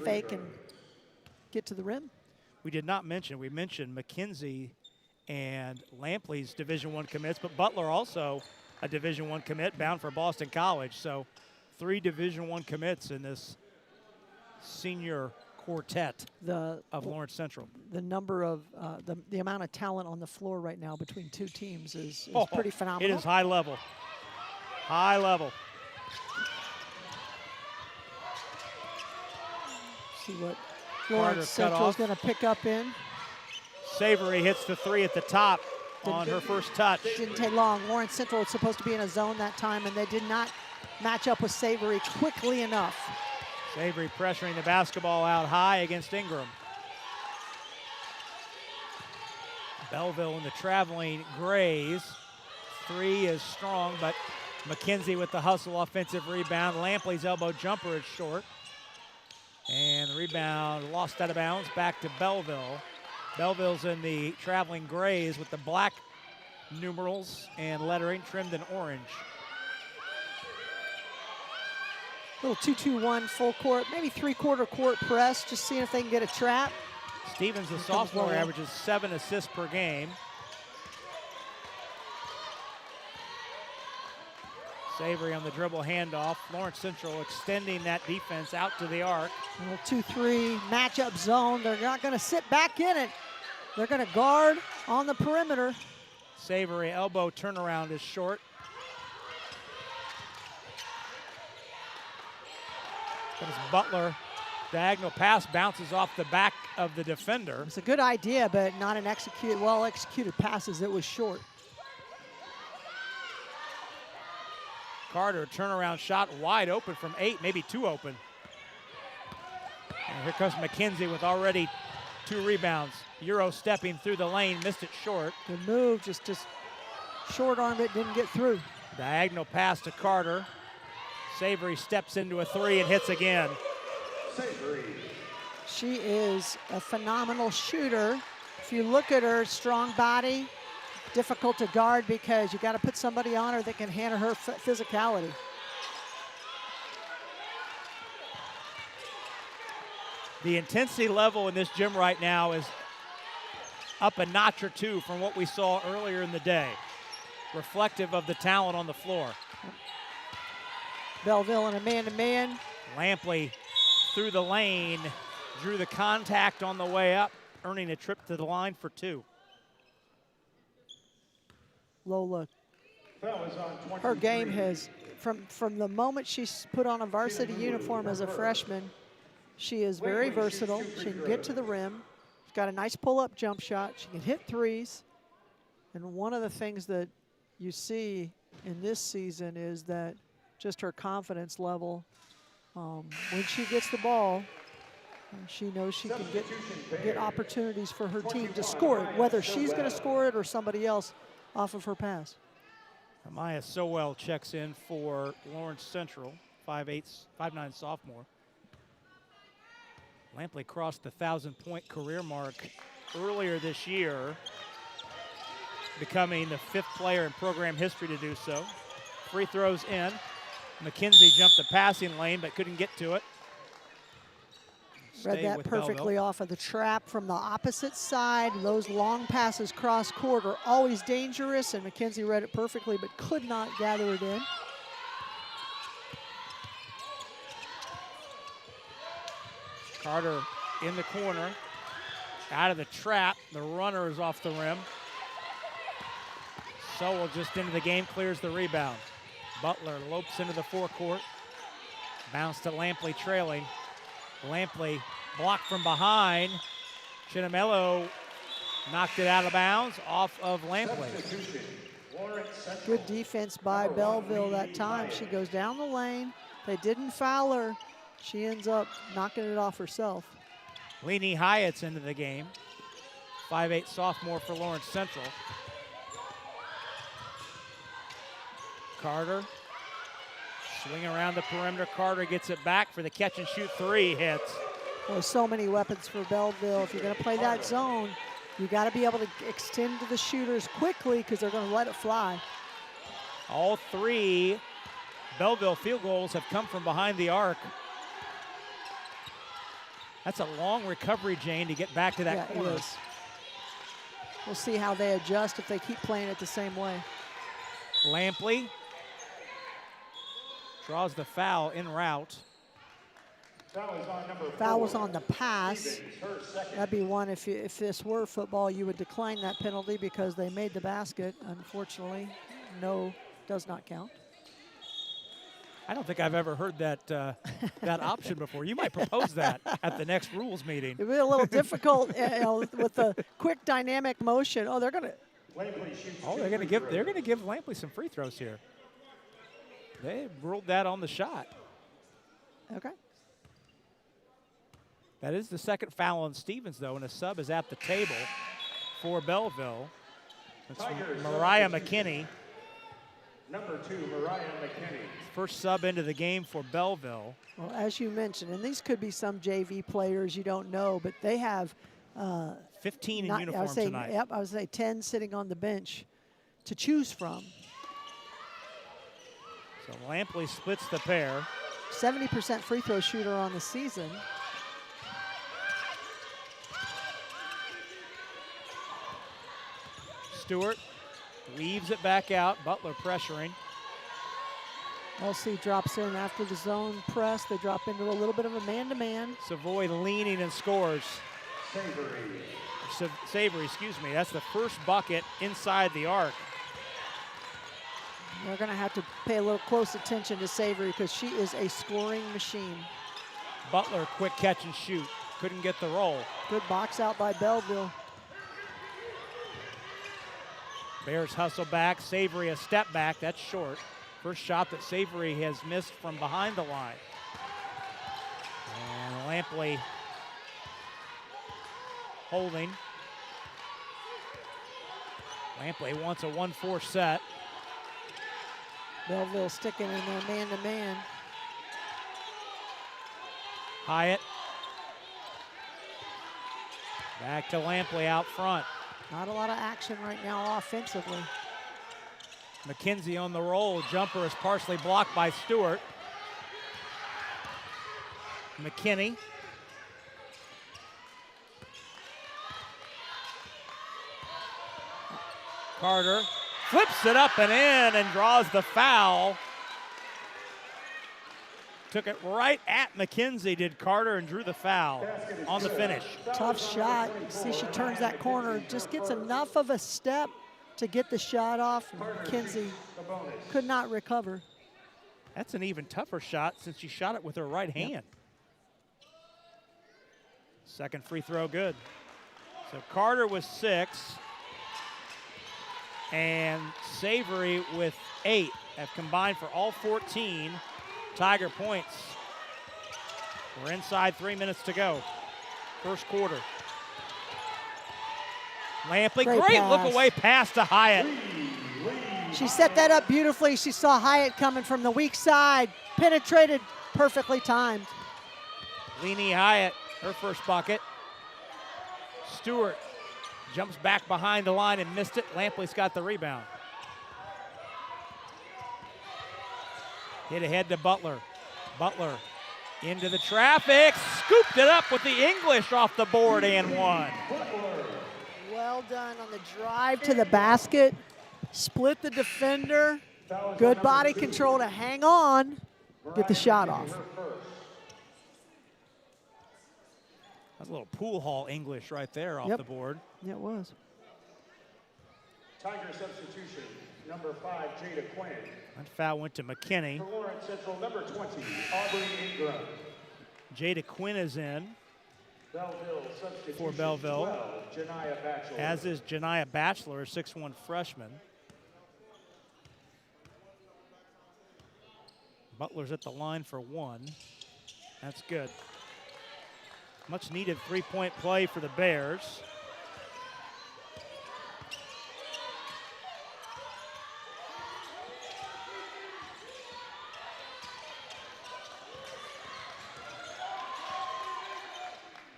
fake and get to the rim. We did not mention, we mentioned McKenzie and Lampley's Division I commits, but Butler also a Division I commit bound for Boston College. So 3 Division I commits in this senior quartet of Lawrence Central. The number of, the amount of talent on the floor right now between 2 teams is pretty phenomenal. It is high level. High level. See what Lawrence Central is going to pick up in. Savory hits the 3 at the top on her first touch. Didn't take long. Lawrence Central was supposed to be in a zone that time, and they did not match up with Savory quickly enough. Savory pressuring the basketball out high against Ingram. Belleville in the traveling grays. 3 is strong, but McKenzie with the hustle offensive rebound. Lampley's elbow jumper is short. And the rebound lost out of bounds back to Belleville. Belleville's in the traveling grays with the black numerals and lettering trimmed in orange. Little 2-2-1 full court, maybe 3/4 court press, just seeing if they can get a trap. Stevens, the sophomore, averages 7 assists per game. Savory on the dribble handoff. Lawrence Central extending that defense out to the arc. Little 2-3 matchup zone. They're not going to sit back in it. They're going to guard on the perimeter. Savory elbow turnaround is short. But as Butler, diagonal pass bounces off the back of the defender. It's a good idea, but not an well-executed passes. It was short. Carter, turnaround shot wide open from 8, maybe 2 open. And here comes McKenzie with already 2 rebounds. Euro stepping through the lane, missed it short. Good move, just short-armed it, didn't get through. Diagonal pass to Carter. Savory steps into a 3 and hits again. Savory. She is a phenomenal shooter. If you look at her strong body, difficult to guard because you got to put somebody on her that can handle her physicality. The intensity level in this gym right now is up a notch or 2 from what we saw earlier in the day, reflective of the talent on the floor. Belleville in a man-to-man. Lampley through the lane, drew the contact on the way up, earning a trip to the line for 2. Lola, her game has, from the moment she's put on a varsity uniform as a freshman, she is very versatile. She can get to the rim. She's got a nice pull-up jump shot. She can hit 3s. And one of the things that you see in this season is that just her confidence level. When she gets the ball, she knows she can get opportunities for her team to score it, whether she's going to score it or somebody else off of her pass. Amaya Sowell checks in for Lawrence Central, 5'9" sophomore. Lampley crossed the 1,000-point career mark earlier this year, becoming the 5th player in program history to do so. Free throws in. McKenzie jumped the passing lane but couldn't get to it. Read that perfectly off of the trap from the opposite side. Those long passes cross court are always dangerous, and McKenzie read it perfectly but could not gather it in. Carter in the corner, out of the trap. The runner is off the rim. Sowell just into the game, clears the rebound. Butler lopes into the forecourt. Bounce to Lampley trailing. Lampley blocked from behind. Chinamelo knocked it out of bounds off of Lampley. Good defense by Belleville that time. She goes down the lane. They didn't foul her. She ends up knocking it off herself. Leanie Hyatt's into the game. 5'8" sophomore for Lawrence Central. Carter, swing around the perimeter. Carter gets it back for the catch and shoot 3, hits. There's so many weapons for Belleville. If you're going to play that zone, you got to be able to extend to the shooters quickly because they're going to let it fly. All 3 Belleville field goals have come from behind the arc. That's a long recovery, Jane, to get back to that corner. It is. We'll see how they adjust if they keep playing it the same way. Lampley draws the foul en route. Foul was on the pass. That'd be one, if this were football, you would decline that penalty because they made the basket. Unfortunately, no, does not count. I don't think I've ever heard that that option before. You might propose that at the next rules meeting. It'd be a little difficult with the quick dynamic motion. Oh, they're gonna give Lampley some free throws here. They ruled that on the shot. Okay. That is the second foul on Stevens, though, and a sub is at the table for Belleville. It's Mariah McKinney. Number 2, Mariah McKinney. First sub into the game for Belleville. Well, as you mentioned, and these could be some JV players you don't know, but they have 15 in uniform tonight. Yep, I would say 10 sitting on the bench to choose from. So Lampley splits the pair. 70% free throw shooter on the season. Stewart weaves it back out. Butler pressuring. LC drops in after the zone press. They drop into a little bit of a man-to-man. Savoy leaning and scores. Savory, excuse me. That's the first bucket inside the arc. They're going to have to pay a little close attention to Savory because she is a scoring machine. Butler, quick catch and shoot. Couldn't get the roll. Good box out by Belleville. Bears hustle back. Savory a step back. That's short. First shot that Savory has missed from behind the line. And Lampley holding. Lampley wants a 1-4 set. Belleville sticking in there man-to-man. Hyatt. Back to Lampley out front. Not a lot of action right now offensively. McKenzie on the roll. Jumper is partially blocked by Stewart. McKinney. Carter flips it up and in and draws the foul. Took it right at McKenzie, did Carter, and drew the foul on the finish. Tough shot. See, she turns that corner, just gets enough of a step to get the shot off. McKenzie could not recover. That's an even tougher shot since she shot it with her right hand. Yep. Second free throw good. So Carter with 6. And Savory with 8 have combined for all 14 Tiger points. We're inside 3 minutes to go. First quarter. Lampley, great look away pass to Hyatt. She set that up beautifully. She saw Hyatt coming from the weak side. Penetrated, perfectly timed. Leanie Hyatt, her first bucket. Stewart jumps back behind the line and missed it. Lampley's got the rebound. Hit ahead to Butler. Butler into the traffic. Scooped it up with the English off the board and one. Well done on the drive to the basket. Split the defender. Good body control to hang on. Get the shot off. That's a little pool hall English right there off the board. Yeah, it was. Tiger substitution, number 5, Jada Quinn. That foul went to McKinney. For Lawrence Central, number 20, Aubrey Ingram. Jada Quinn is in. Belleville substitution for Belleville. 12, Janiah Batchelor. As is Janiah Batchelor, a 6'1" freshman. Butler's at the line for 1. That's good. Much needed three-point play for the Bears.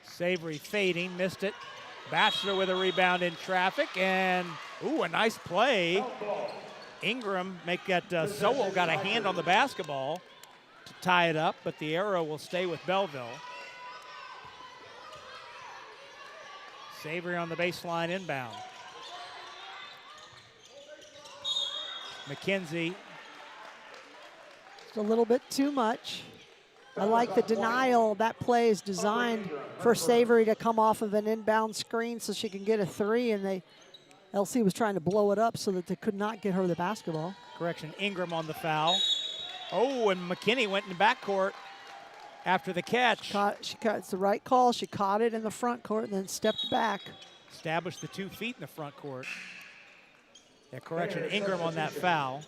Savory fading, missed it. Batchelor with a rebound in traffic, and ooh, a nice play. Ingram make that, Sowell got a hand on the basketball to tie it up, but the arrow will stay with Belleville. Savory on the baseline inbound. McKenzie. It's a little bit too much. I like the denial. That play is designed for Savory to come off of an inbound screen so she can get a three, and LC was trying to blow it up so that they could not get her the basketball. Correction, Ingram on the foul. Oh, and McKinney went in the backcourt after the catch. It's the right call. She caught it in the front court and then stepped back. Established the 2 feet in the front court. Yeah, correction, Ingram on that foul.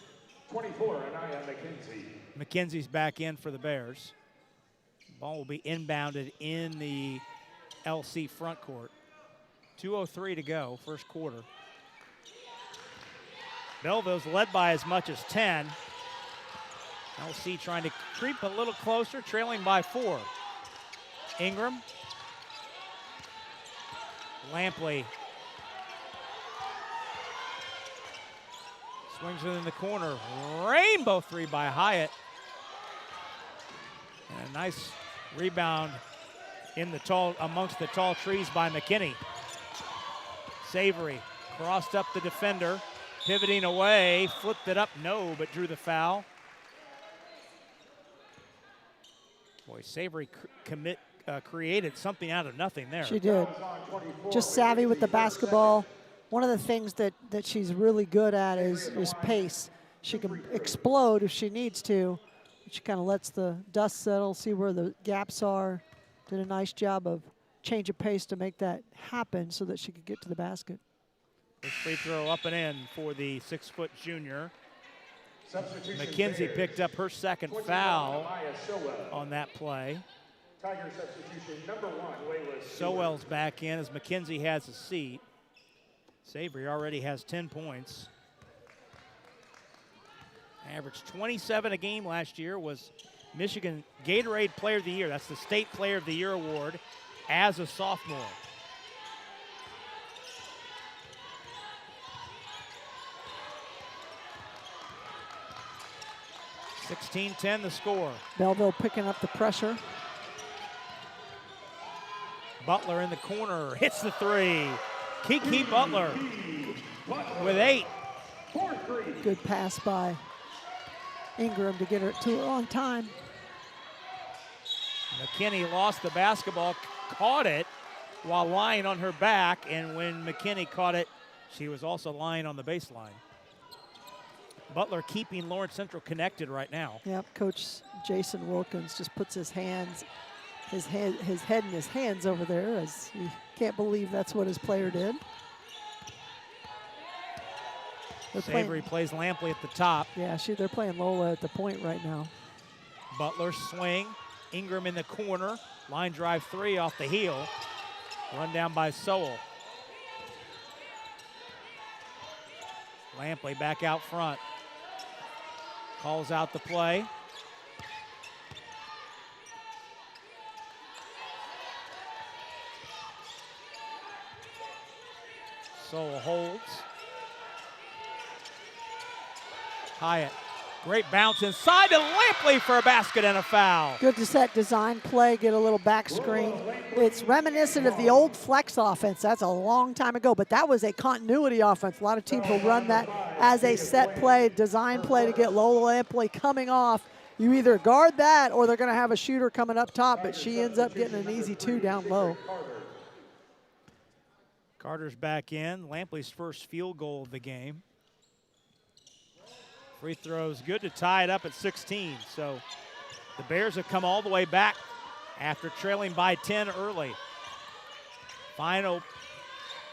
24, Anaya McKenzie. McKenzie's back in for the Bears. Ball will be inbounded in the LC front court. 2:03 to go, first quarter. Belleville's led by as much as 10. LC trying to creep a little closer, trailing by 4. Ingram. Lampley. Swings it in the corner. Rainbow three by Hyatt. And a nice rebound in the amongst the tall trees by McKinney. Savory crossed up the defender, pivoting away, flipped it up, no, but drew the foul. Boy, Savory created something out of nothing there. She did. Just savvy with the basketball. One of the things that she's really good at is pace. She can explode if she needs to. She kind of lets the dust settle, see where the gaps are. Did a nice job of change of pace to make that happen so that she could get to the basket. This free throw up and in for the 6-foot junior. McKenzie picked up her second foul on that play. Tiger substitution number 1, Layla Sowell's back in as McKenzie has a seat. Savory already has 10 points. Averaged 27 a game last year, was Michigan Gatorade Player of the Year. That's the State Player of the Year award as a sophomore. (16-10) the score. Belleville picking up the pressure. Butler in the corner, hits the three. Kiki Butler with 8. Good pass by Ingram to get her to her on time. McKinney lost the basketball, caught it while lying on her back, and when McKinney caught it, she was also lying on the baseline. Butler keeping Lawrence Central connected right now. Yep, Coach Jason Wilkins just puts his head in his hands over there as he can't believe that's what his player did. Savory plays Lampley at the top. Yeah, they're playing Lola at the point right now. Butler swing, Ingram in the corner, line drive three off the heel. Run down by Sowell. Lampley back out front. Calls out the play. Sowell holds. Hyatt, great bounce inside to Lampley for a basket and a foul. Good to set design play, get a little back screen. It's reminiscent of the old flex offense. That's a long time ago, but that was a continuity offense. A lot of teams will run that as a set play, design play to get Lola Lampley coming off. You either guard that or they're gonna have a shooter coming up top, but she ends up getting an easy 2 down low. Carter's back in, Lampley's first field goal of the game. Free throws good to tie it up at 16. So the Bears have come all the way back after trailing by 10 early.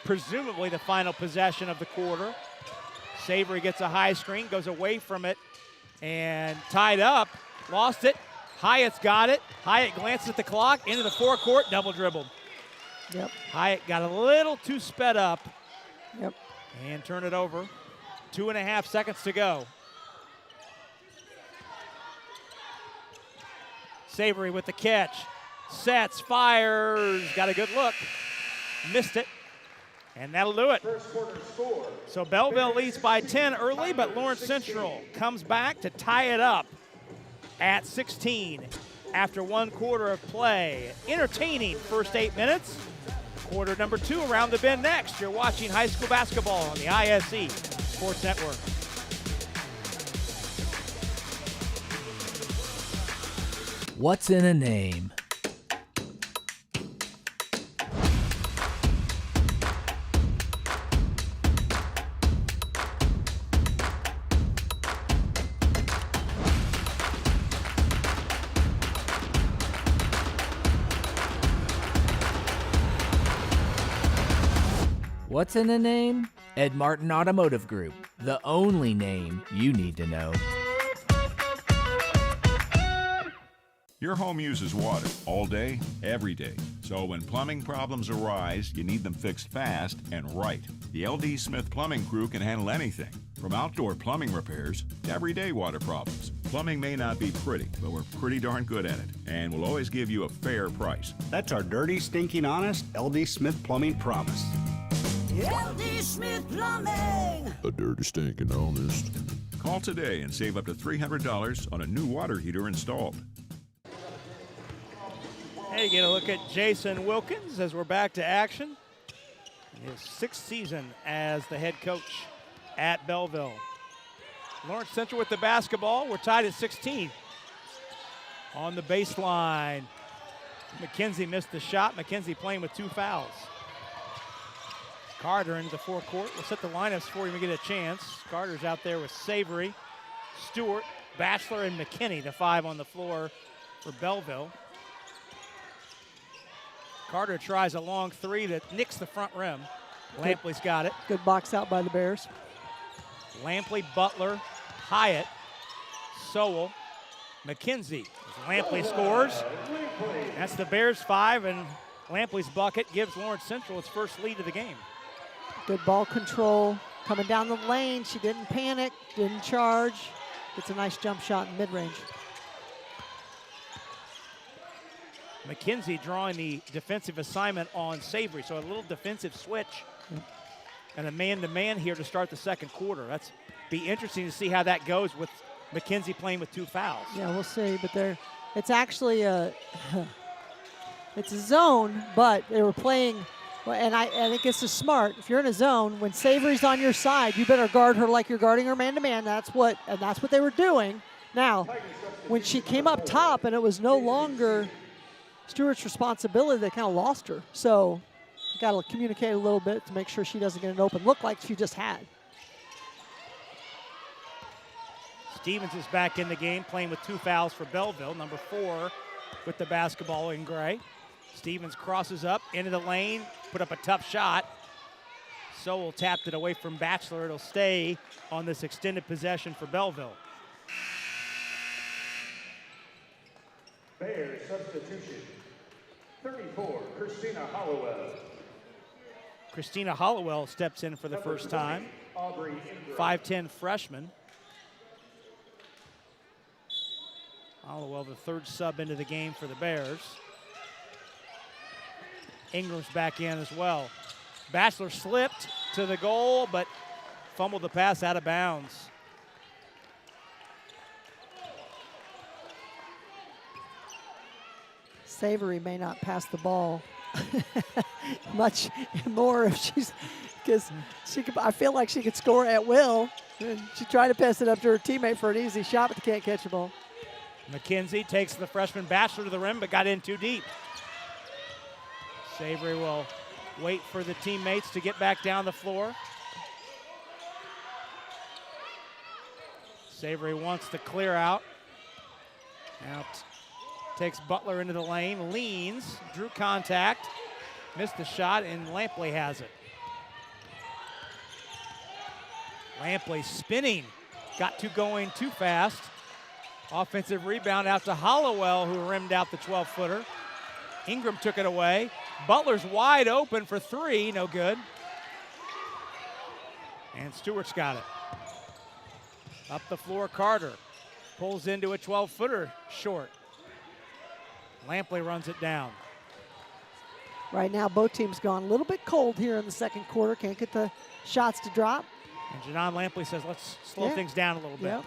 Presumably the final possession of the quarter. Savory gets a high screen, goes away from it, and tied up, lost it. Hyatt's got it. Hyatt glances at the clock, into the forecourt, double dribbled. Yep. Hyatt got a little too sped up. Yep. And turn it over. 2.5 seconds to go. Savory with the catch, sets, fires, got a good look, missed it, and that'll do it. So Belleville leads by 10 early, but Lawrence Central comes back to tie it up at 16 after 1 quarter of play. Entertaining first 8 minutes Quarter number 2 around the bend next. You're watching high school basketball on the ISE Sports Network. What's in a name? What's in a name? Ed Martin Automotive Group, the only name you need to know. Your home uses water all day, every day. So when plumbing problems arise, you need them fixed fast and right. The LD Smith Plumbing Crew can handle anything, from outdoor plumbing repairs to everyday water problems. Plumbing may not be pretty, but we're pretty darn good at it, and we'll always give you a fair price. That's our dirty, stinking honest LD Smith Plumbing promise. LD Smith Plumbing. A dirty, stinking honest. Call today and save up to $300 on a new water heater installed. Hey, you get a look at Jason Wilkins as we're back to action. In his 6th season as the head coach at Belleville. Lawrence Central with the basketball. We're tied at 16. On the baseline, McKenzie missed the shot. McKenzie playing with 2 fouls. Carter into the forecourt. We'll set the lineups before we even get a chance. Carter's out there with Savory, Stewart, Batchelor, and McKinney, the 5 on the floor for Belleville. Carter tries a long 3 that nicks the front rim. Lampley's got it. Good box out by the Bears. Lampley, Butler, Hyatt, Sowell, McKenzie. Lampley scores. That's the Bears 5, and Lampley's bucket gives Lawrence Central its first lead of the game. Good ball control. Coming down the lane. She didn't panic, didn't charge. Gets a nice jump shot in mid-range. McKenzie drawing the defensive assignment on Savory, so a little defensive switch. And a man-to-man here to start the second quarter. That's be interesting to see how that goes with McKenzie playing with 2 fouls. Yeah, we'll see, but it's actually it's a zone, but they were playing, and I think this is smart. If you're in a zone, when Savory's on your side, you better guard her like you're guarding her man-to-man. That's what they were doing. Now, when she came up top and it was no longer Stewart's responsibility, they kind of lost her. So you got to communicate a little bit to make sure she doesn't get an open look like she just had. Stevens is back in the game, playing with 2 fouls for Belleville. Number 4 with the basketball in gray. Stevens crosses up into the lane, put up a tough shot. Sowell tapped it away from Batchelor. It'll stay on this extended possession for Belleville. Bears substitution. 34, Christina Hollowell. Christina Hollowell steps in for the first time. Aubrey Ingram. 5'10" freshman. Hollowell, the 3rd sub into the game for the Bears. Ingram's back in as well. Batchelor slipped to the goal, but fumbled the pass out of bounds. Savory may not pass the ball much more if she's, because I feel like she could score at will. And she tried to pass it up to her teammate for an easy shot, but can't catch the ball. McKenzie takes the freshman Batchelor to the rim, but got in too deep. Savory will wait for the teammates to get back down the floor. Savory wants to clear out. Now takes Butler into the lane, leans, drew contact, missed the shot, and Lampley has it. Lampley spinning, got going too fast. Offensive rebound out to Hollowell, who rimmed out the 12-footer. Ingram took it away. Butler's wide open for 3, no good. And Stewart's got it. Up the floor, Carter pulls into a 12-footer short. Lampley runs it down. Right now, both teams gone a little bit cold here in the second quarter. Can't get the shots to drop. And Janon Lampley says, let's slow things down a little bit. Yep.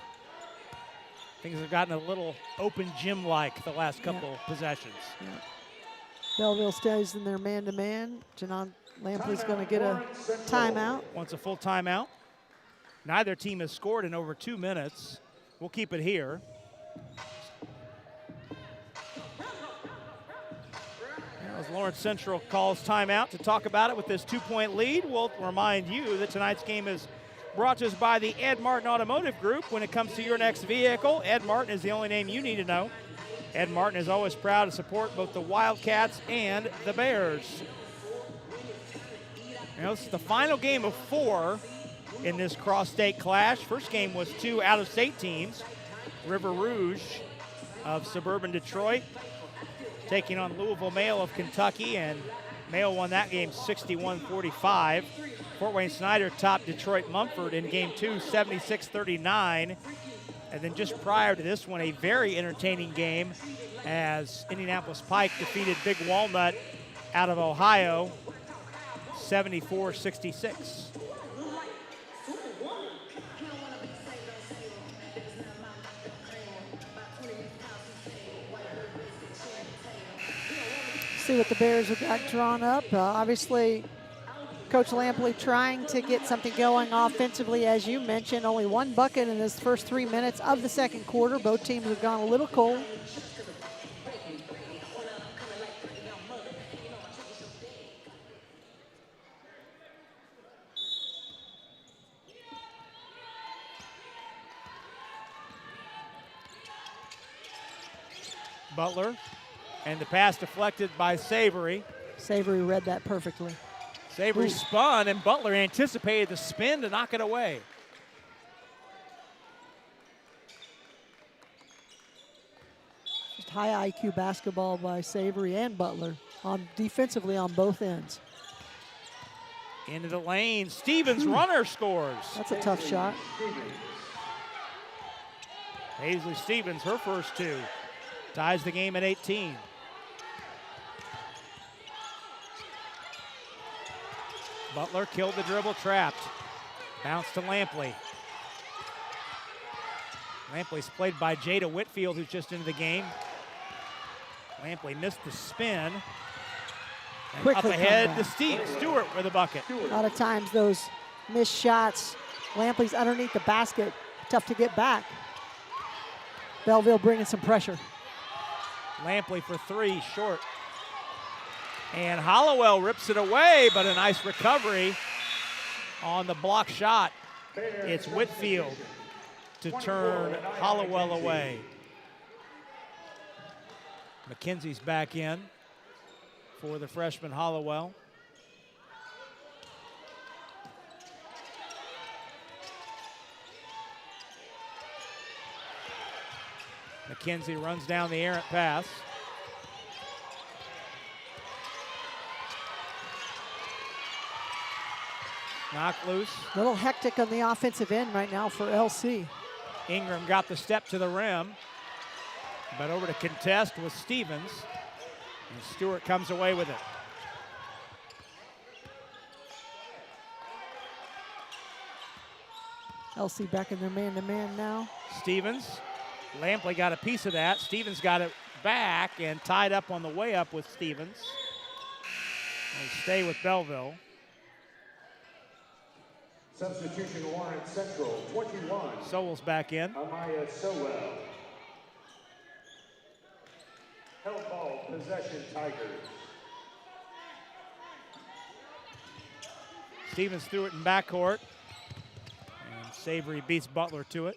Things have gotten a little open gym-like the last couple possessions. Belleville stays in their man-to-man. Janon Lampley's going to get a timeout. Wants a full timeout. Neither team has scored in over 2 minutes. We'll keep it here. As Lawrence Central calls timeout to talk about it with this 2-point lead, we'll remind you that tonight's game is brought to us by the Ed Martin Automotive Group. When it comes to your next vehicle, Ed Martin is the only name you need to know. Ed Martin is always proud to support both the Wildcats and the Bears. This is the final game of 4 in this cross-state clash. First game was 2 out-of-state teams. River Rouge of suburban Detroit taking on Louisville Mayo of Kentucky, and Mayo won that game 61-45. Fort Wayne Snyder topped Detroit Mumford in game 2, 76-39. And then just prior to this one, a very entertaining game as Indianapolis Pike defeated Big Walnut out of Ohio, 74-66. See what the Bears have got drawn up. Obviously, Coach Lampley trying to get something going offensively, as you mentioned. Only 1 bucket in this first 3 minutes of the second quarter. Both teams have gone a little cold. Butler, and the pass deflected by Savory. Savory read that perfectly. Savory spun, and Butler anticipated the spin to knock it away. Just high IQ basketball by Savory and Butler defensively on both ends. Into the lane, Stevens runner scores. That's a tough shot. Paisley Stevens, her first 2. Ties the game at 18. Butler killed the dribble, trapped. Bounce to Lampley. Lampley's played by Jada Whitfield, who's just into the game. Lampley missed the spin. And up ahead to Stewart with a bucket. A lot of times those missed shots, Lampley's underneath the basket, tough to get back. Belleville bringing some pressure. Lampley for 3, short. And Hollowell rips it away, but a nice recovery on the block shot. It's Whitfield to turn Hollowell away. McKenzie's back in for the freshman Hollowell. McKenzie runs down the errant pass. Knock loose. A little hectic on the offensive end right now for LC. Ingram got the step to the rim, but over to contest with Stevens. And Stewart comes away with it. LC back in their man-to-man now. Stevens. Lampley got a piece of that. Stevens got it back and tied up on the way up with Stevens. They stay with Belleville. Substitution warrant Central, 21. Sowell's back in. Amaya Sowell. Held ball, possession Tigers. Stevens threw it in backcourt. And Savory beats Butler to it.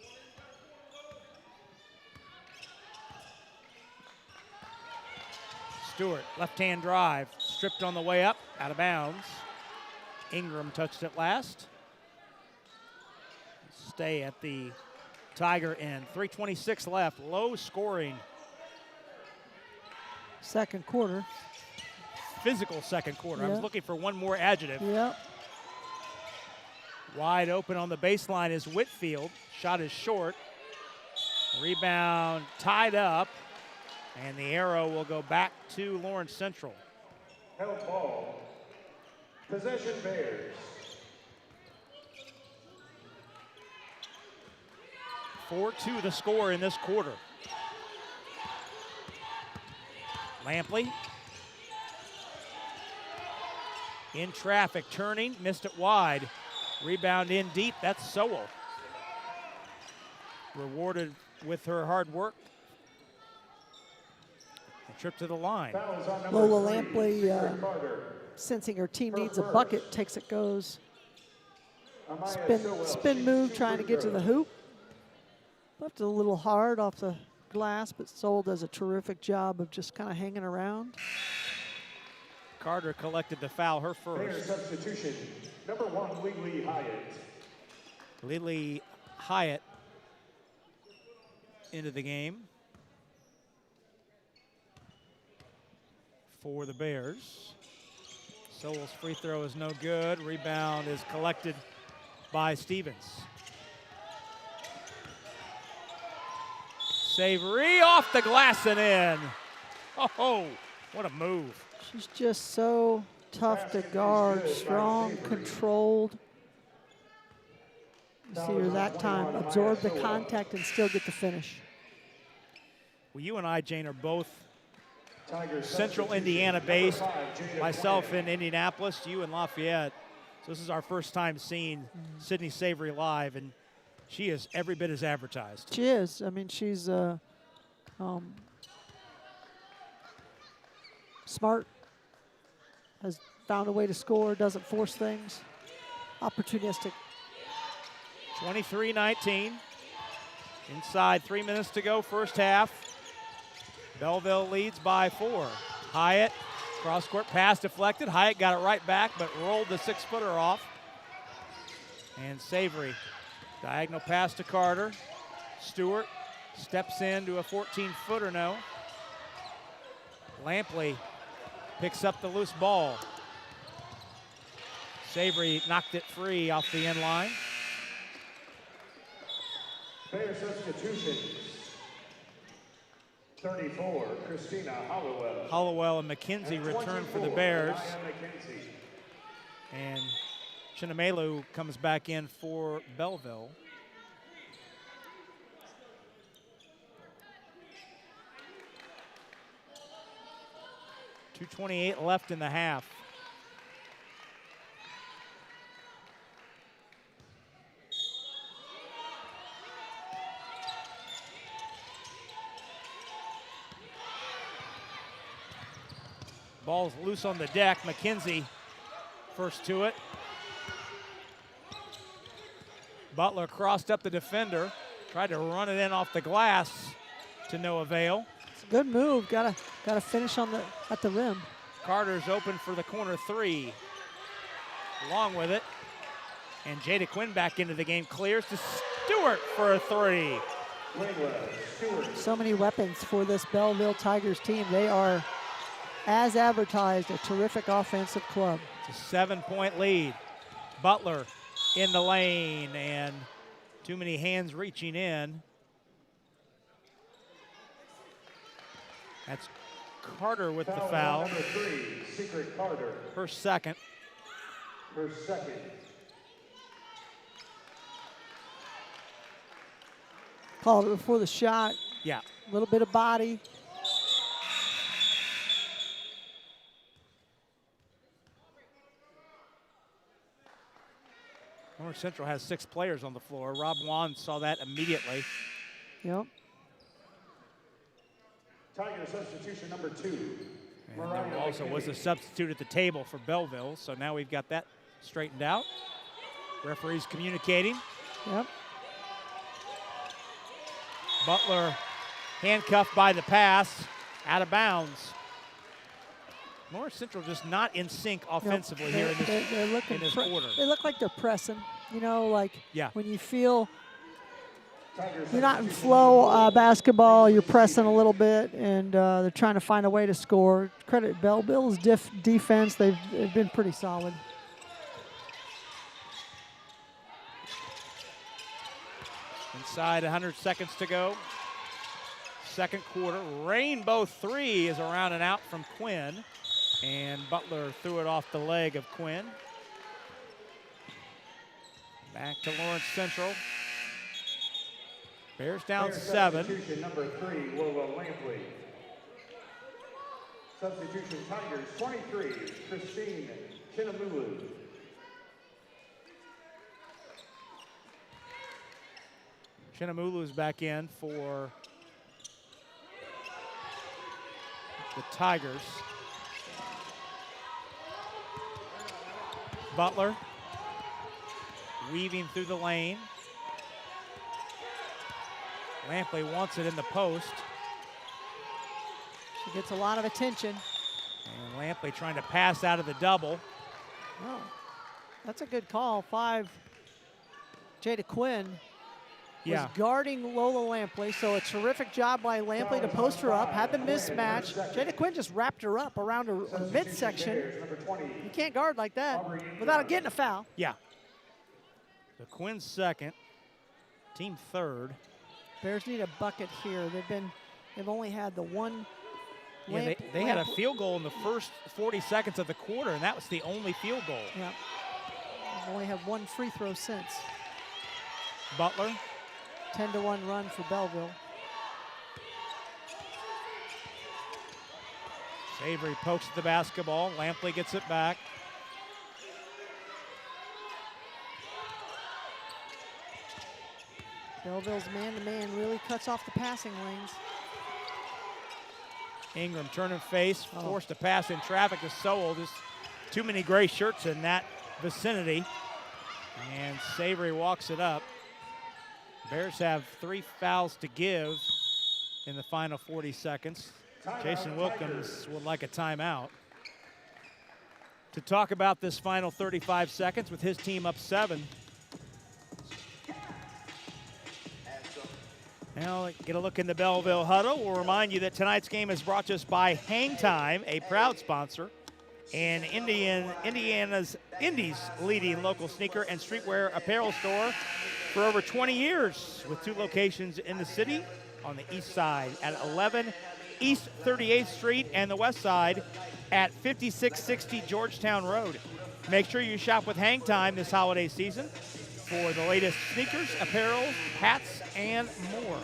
Stewart, left-hand drive, stripped on the way up, out of bounds. Ingram touched it last. Stay at the Tiger end. 3:26 left, low scoring. Second quarter. Physical second quarter. Yep. I was looking for one more adjective. Yep. Wide open on the baseline is Whitfield. Shot is short. Rebound tied up. And the arrow will go back to Lawrence Central. Held ball, possession Bears. 4-2 the score in this quarter. Lampley In traffic, turning, missed it wide. Rebound in deep, that's Sowell. Rewarded with her hard work. A trip to the line. Lola Lampley, sensing her team needs a bucket, takes it, goes. Spin move, trying to get to the hoop. Left it a little hard off the glass, but Sowell does a terrific job of just kind of hanging around. Carter collected the foul, her first. Substitution, number 1, Lily Hyatt. Lily Hyatt into the game for the Bears. Sowell's free throw is no good. Rebound is collected by Stevens. Savory off the glass and in. Oh, what a move. She's just so tough to guard, strong, controlled. You see her that time absorb the contact and still get the finish. Well, you and I, Jane, are both Central Indiana based. Myself in Indianapolis, you in Lafayette. So this is our first time seeing Sydney Savory live, and she is every bit as advertised. She is. I mean, she's smart, has found a way to score, doesn't force things, opportunistic. 23-19. Inside 3 minutes to go, first half. Belleville leads by 4. Hyatt, cross-court pass deflected. Hyatt got it right back, but rolled the 6-footer off. And Savory, diagonal pass to Carter. Stewart steps into a 14-footer no. Lampley picks up the loose ball. Savory knocked it free off the end line. Player substitutions. 34, Christina Hollowell. Hollowell and McKenzie return for the Bears. And Chinamelu comes back in for Belleville. .228 left in the half. Ball's loose on the deck. McKenzie first to it. Butler crossed up the defender, tried to run it in off the glass to no avail. It's a good move. Gotta finish on at the rim. Carter's open for the corner 3. Along with it. And Jada Quinn back into the game, clears to Stewart for a 3. So many weapons for this Belleville Tigers team. They are, as advertised, a terrific offensive club. It's a 7-point lead. Butler in the lane, and too many hands reaching in. That's Carter with the foul. Number 3, Secret Carter. Her second. Her second. Called it before the shot. Yeah. A little bit of body. North Central has 6 players on the floor. Rob Wan saw that immediately. Yep. Tiger substitution number 2. And there also was a substitute at the table for Belleville, so now we've got that straightened out. Referees communicating. Yep. Butler handcuffed by the pass, out of bounds. North Central just not in sync offensively here in this quarter. They look like they're pressing. You know, like yeah. When you feel you're not in flow basketball, you're pressing a little bit, and they're trying to find a way to score. Credit Belleville's defense. They've been pretty solid. Inside 100 seconds to go. Second quarter. Rainbow 3 is around and out from Quinn. And Butler threw it off the leg of Quinn. Back to Lawrence Central. Bears down 7. Substitution number 3, Lola Lampley. Substitution Tigers 23, Christine Chinamulu. Chinamulu's back in for the Tigers. Butler weaving through the lane. Lampley wants it in the post. She gets a lot of attention. And Lampley trying to pass out of the double. Oh, that's a good call. 5, Jada Quinn was guarding Lola Lampley, so a terrific job by Lampley to post her up, had the mismatch. Jada Quinn just wrapped her up around her midsection. You can't guard like that without getting a foul. Yeah. So Quinn's second, team third. Bears need a bucket here. They've only had the one. Yeah, they had a field goal in the first 40 seconds of the quarter, and that was the only field goal. Yeah. They've only had one free throw since. Butler. 10-1 run for Belleville. Savory pokes at the basketball. Lampley gets it back. Belleville's man-to-man really cuts off the passing lanes. Ingram turning face, forced to pass in traffic to Sowell. Just too many gray shirts in that vicinity. And Savory walks it up. Bears have 3 fouls to give in the final 40 seconds. Jason Wilkins would like a timeout. To talk about this final 35 seconds with his team up 7. Now get a look in the Belleville huddle. We'll remind you that tonight's game is brought to us by Hang Time, a proud sponsor, and Indiana's leading local sneaker and streetwear apparel store for over 20 years, with 2 locations in the city on the east side at 11 East 38th Street and the west side at 5660 Georgetown Road. Make sure you shop with Hang Time this holiday season for the latest sneakers, apparel, hats, and more.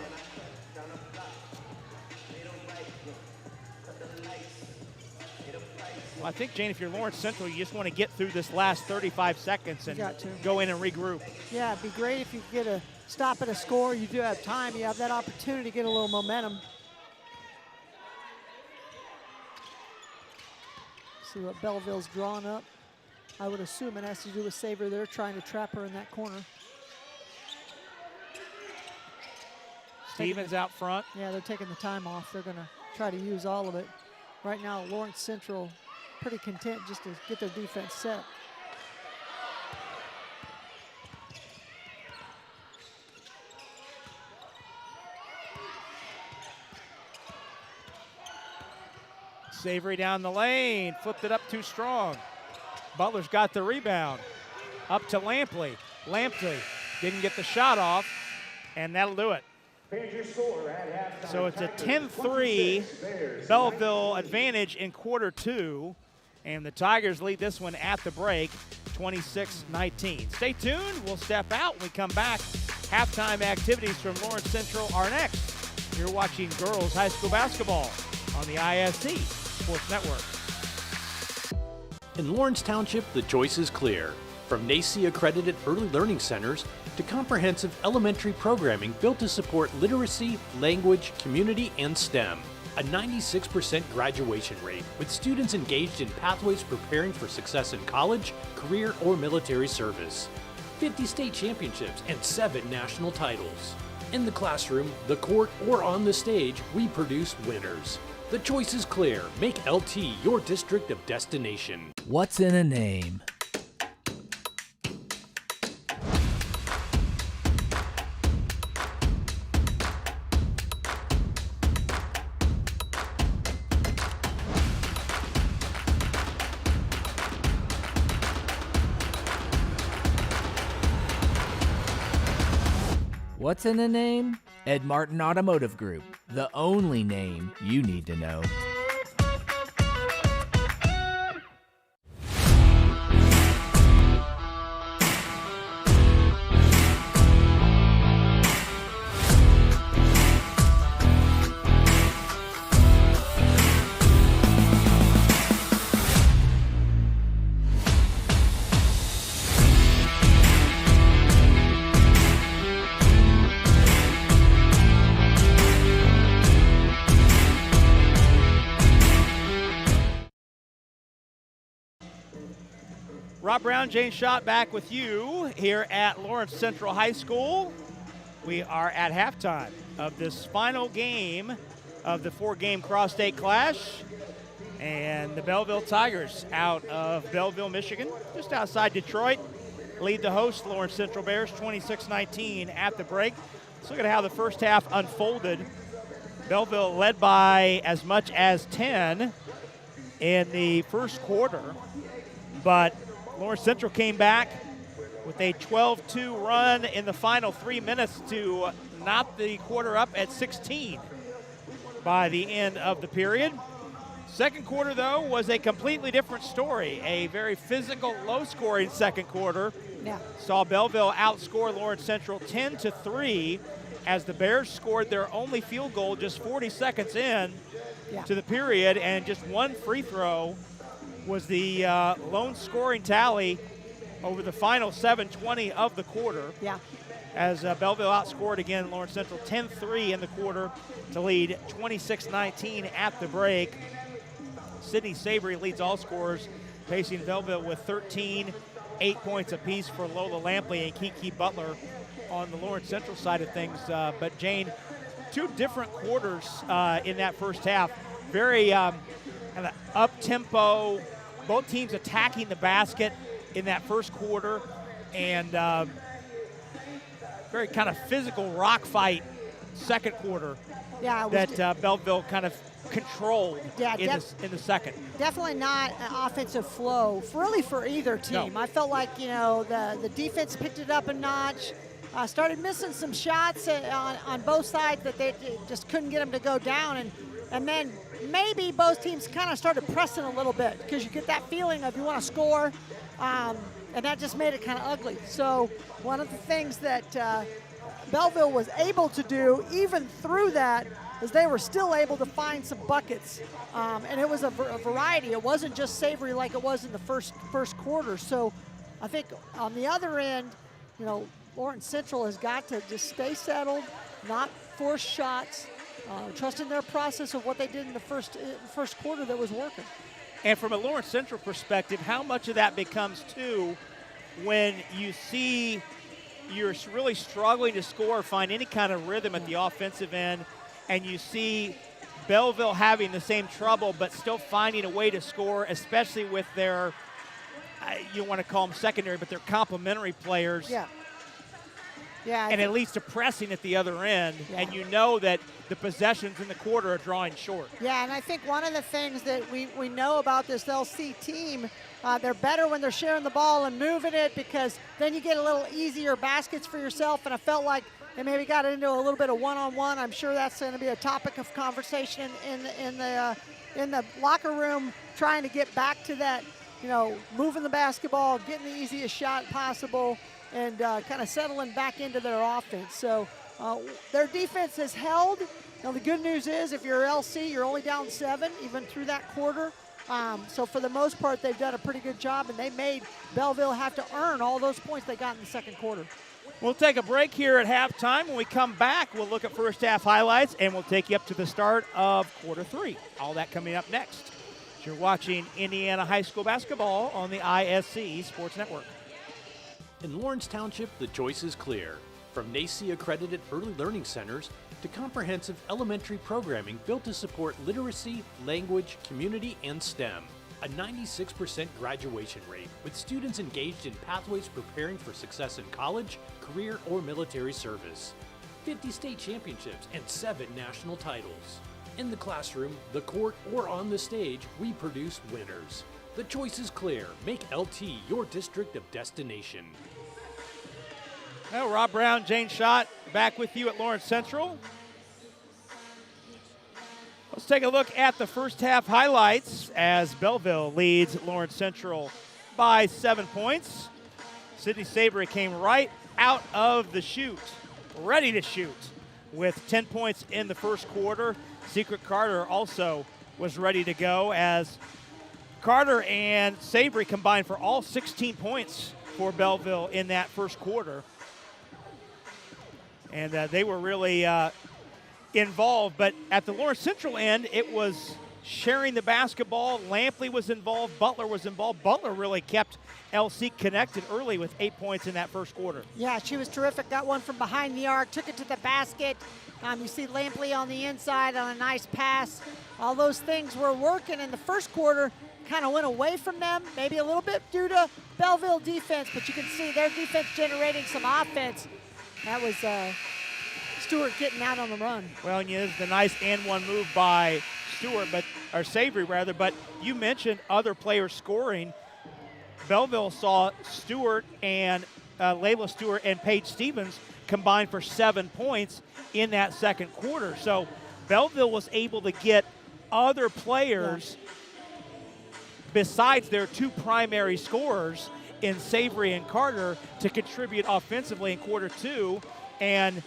Well, I think, Jane, if you're Lawrence Central, you just want to get through this last 35 seconds and go in and regroup. Yeah, it'd be great if you could get a stop at a score. You do have time. You have that opportunity to get a little momentum. See what Belleville's drawn up. I would assume it has to do with Saver. They're trying to trap her in that corner. Stevens out front. Yeah, they're taking the time off. They're going to try to use all of it. Right now, Lawrence Central pretty content just to get their defense set. Savory down the lane, flipped it up too strong. Butler's got the rebound. Up to Lampley. Lampley didn't get the shot off, and that'll do it. So it's a 10-3 Belleville advantage in quarter 2, and the Tigers lead this one at the break, 26-19. Stay tuned. We'll step out when we come back. Halftime activities from Lawrence Central are next. You're watching girls high school basketball on the ISC Sports Network. In Lawrence Township, the choice is clear. From NACE-accredited early learning centers to comprehensive elementary programming built to support literacy, language, community, and STEM. A 96% graduation rate, with students engaged in pathways preparing for success in college, career, or military service. 50 state championships and 7 national titles. In the classroom, the court, or on the stage, we produce winners. The choice is clear. Make LT your district of destination. What's in a name? What's in a name? Ed Martin Automotive Group, the only name you need to know. Rob Brown, Jane Schott back with you here at Lawrence Central High School. We are at halftime of this final game of the 4-game cross-state clash. And the Belleville Tigers out of Belleville, Michigan, just outside Detroit, lead the host Lawrence Central Bears 26-19 at the break. Let's look at how the first half unfolded. Belleville led by as much as 10 in the first quarter, but Lawrence Central came back with a 12-2 run in the final 3 minutes to knot the quarter up at 16 by the end of the period. Second quarter, though, was a completely different story. A very physical, low-scoring second quarter. Yeah. Saw Belleville outscore Lawrence Central 10-3 as the Bears scored their only field goal just 40 seconds in to the period, and just one free throw was the lone scoring tally over the final 7:20 of the quarter. Yeah. As Belleville outscored again Lawrence Central 10-3 in the quarter to lead 26-19 at the break. Sydney Sabry leads all scorers, pacing Belleville with 13, 8 points apiece for Lola Lampley and Kiki Butler on the Lawrence Central side of things. But Jane, two different quarters in that first half. Very kind of up-tempo, both teams attacking the basket in that first quarter, and very kind of physical rock fight second quarter that Belleville kind of controlled in the second. Definitely not an offensive flow, really, for either team. No. I felt like, the defense picked it up a notch, started missing some shots on both sides that they just couldn't get them to go down. And then maybe both teams kind of started pressing a little bit because you get that feeling of you want to score, and that just made it kind of ugly. So one of the things that Belleville was able to do, even through that, is they were still able to find some buckets, and it was a variety. It wasn't just Sabry like it was in the first quarter. So I think on the other end, Lawrence Central has got to just stay settled, not force shots, trust in their process of what they did in the first quarter that was working. And from a Lawrence Central perspective, how much of that becomes too when you see you're really struggling to score or find any kind of rhythm at the offensive end, and you see Belleville having the same trouble but still finding a way to score, especially with their, you want to call them secondary, but they're complementary players. Yeah. And it leads to pressing at the other end, and you know that the possessions in the quarter are drawing short. Yeah, and I think one of the things that we know about this LC team, they're better when they're sharing the ball and moving it, because then you get a little easier baskets for yourself, and I felt like they maybe got into a little bit of one-on-one. I'm sure that's going to be a topic of conversation in the locker room, trying to get back to that, moving the basketball, getting the easiest shot possible, and kind of settling back into their offense. So their defense has held. The good news is if you're LC, you're only down 7, even through that quarter. So for the most part, they've done a pretty good job, and they made Belleville have to earn all those points they got in the second quarter. We'll take a break here at halftime. When we come back, we'll look at first half highlights, and we'll take you up to the start of quarter 3. All that coming up next. You're watching Indiana High School basketball on the ISC Sports Network. In Lawrence Township, the choice is clear. From NACE-accredited early learning centers to comprehensive elementary programming built to support literacy, language, community, and STEM. A 96% graduation rate, with students engaged in pathways preparing for success in college, career, or military service. 50 state championships and 7 national titles. In the classroom, the court, or on the stage, we produce winners. The choice is clear. Make LT your district of destination. Well, Rob Brown, Jane Schott, back with you at Lawrence Central. Let's take a look at the first half highlights as Belleville leads Lawrence Central by 7 points. Sydney Sabry came right out of the chute, ready to shoot, with 10 points in the first quarter. Secret Carter also was ready to go, as Carter and Sabry combined for all 16 points for Belleville in that first quarter. And they were really involved, but at the Lawrence Central end, it was sharing the basketball. Lampley was involved. Butler was involved. Butler really kept LC connected early with 8 points in that first quarter. Yeah, she was terrific. Got one from behind the arc, took it to the basket. You see Lampley on the inside on a nice pass. All those things were working in the first quarter. Kind of went away from them, maybe a little bit due to Belleville defense, but you can see their defense generating some offense. That was Stewart getting out on the run. Well, and there's the nice and one move by Stewart, or Savory rather, but you mentioned other players scoring. Belleville saw Stewart and Layla Stewart and Paige Stevens combine for 7 points in that second quarter. So Belleville was able to get other players besides their two primary scorers in Savory and Carter to contribute offensively in quarter two. And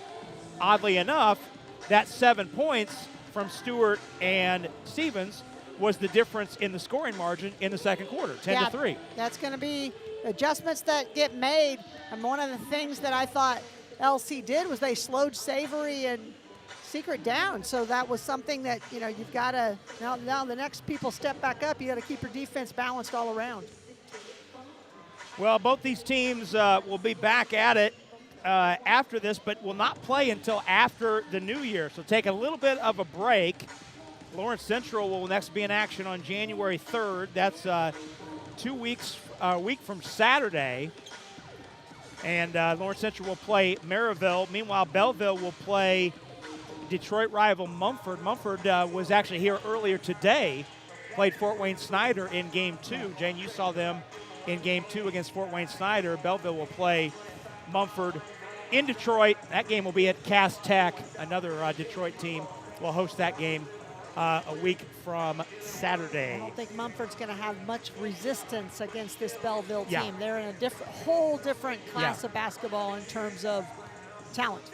oddly enough, that 7 points from Stewart and Stevens was the difference in the scoring margin in the second quarter, 10-3. That's going to be adjustments that get made. And one of the things that I thought LC did was they slowed Savory and Secret down. So that was something that, you've got to, now the next people step back up, you got to keep your defense balanced all around. Well, both these teams will be back at it after this, but will not play until after the new year. So take a little bit of a break. Lawrence Central will next be in action on January 3rd. That's a week from Saturday. And Lawrence Central will play Maryville. Meanwhile, Belleville will play Detroit rival Mumford. Mumford was actually here earlier today, played Fort Wayne Snyder in game 2. Jane, you saw them in game 2 against Fort Wayne Snyder. Belleville will play Mumford in Detroit. That game will be at Cass Tech. Another Detroit team will host that game a week from Saturday. I don't think Mumford's going to have much resistance against this Belleville team. Yeah. They're in a whole different class of basketball in terms of talent.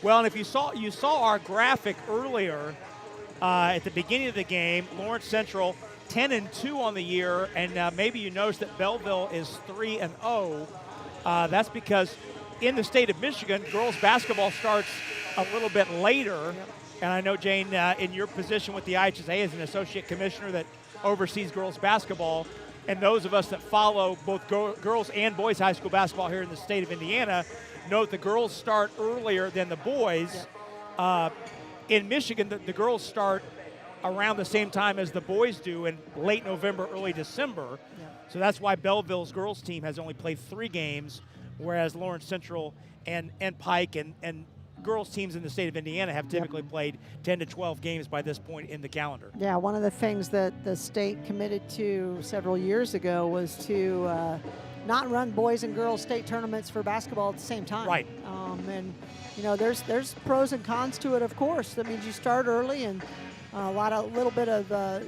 Well, and if you saw our graphic earlier at the beginning of the game, Lawrence Central 10-2 on the year, and maybe you noticed that Belleville is 3-0. That's because in the state of Michigan, girls basketball starts a little bit later. Yep. And I know, Jane, in your position with the IHSA as an associate commissioner that oversees girls basketball, and those of us that follow both girls and boys high school basketball here in the state of Indiana, note the girls start earlier than the boys. In Michigan, the girls start around the same time as the boys do in late November, early December. So that's why Belleville's girls team has only played 3 games, whereas Lawrence Central and Pike and girls teams in the state of Indiana have typically played 10 to 12 games by this point in the calendar. Yeah, one of the things that the state committed to several years ago was to not run boys and girls state tournaments for basketball at the same time. Right. And there's pros and cons to it, of course. That means you start early and a little bit of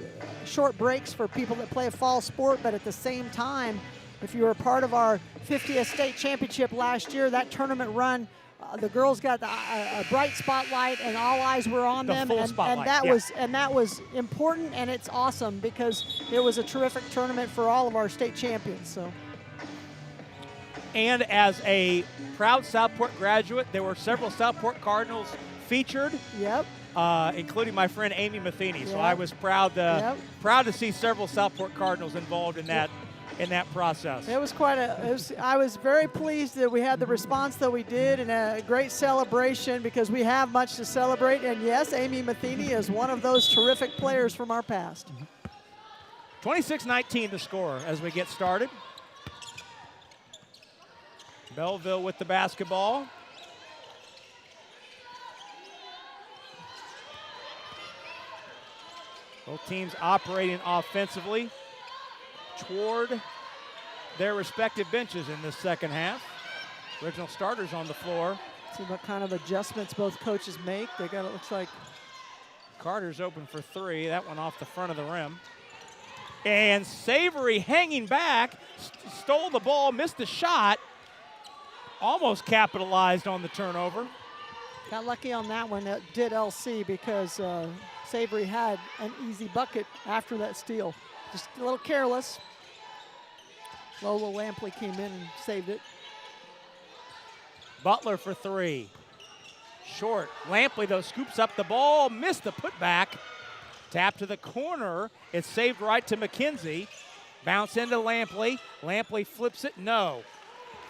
short breaks for people that play a fall sport, but at the same time, if you were part of our 50th state championship last year, that tournament run, the girls got a bright spotlight and all eyes were on them, full and spotlight, that was important, and it's awesome because it was a terrific tournament for all of our state champions. So. And as a proud Southport graduate, there were several Southport Cardinals featured. Yep. Including my friend Amy Matheny. So Yep. I was proud to see several Southport Cardinals involved in that process. It was I was very pleased that we had the response that we did and a great celebration because we have much to celebrate. And yes, Amy Matheny is one of those terrific players from our past. 26-19 the score as we get started. Belleville with the basketball. Both teams operating offensively toward their respective benches in this second half. Original starters on the floor. See what kind of adjustments both coaches make. It looks like Carter's open for 3. That one off the front of the rim. And Savory hanging back, stole the ball, missed the shot. Almost capitalized on the turnover. got lucky on that one. That did LC because Savory had an easy bucket after that steal. Just a little careless. Lola Lampley came in and saved it. Butler for 3. Short. Lampley, though, scoops up the ball, missed the putback. Tap to the corner. It's saved right to McKenzie. Bounce into Lampley. Lampley flips it. No.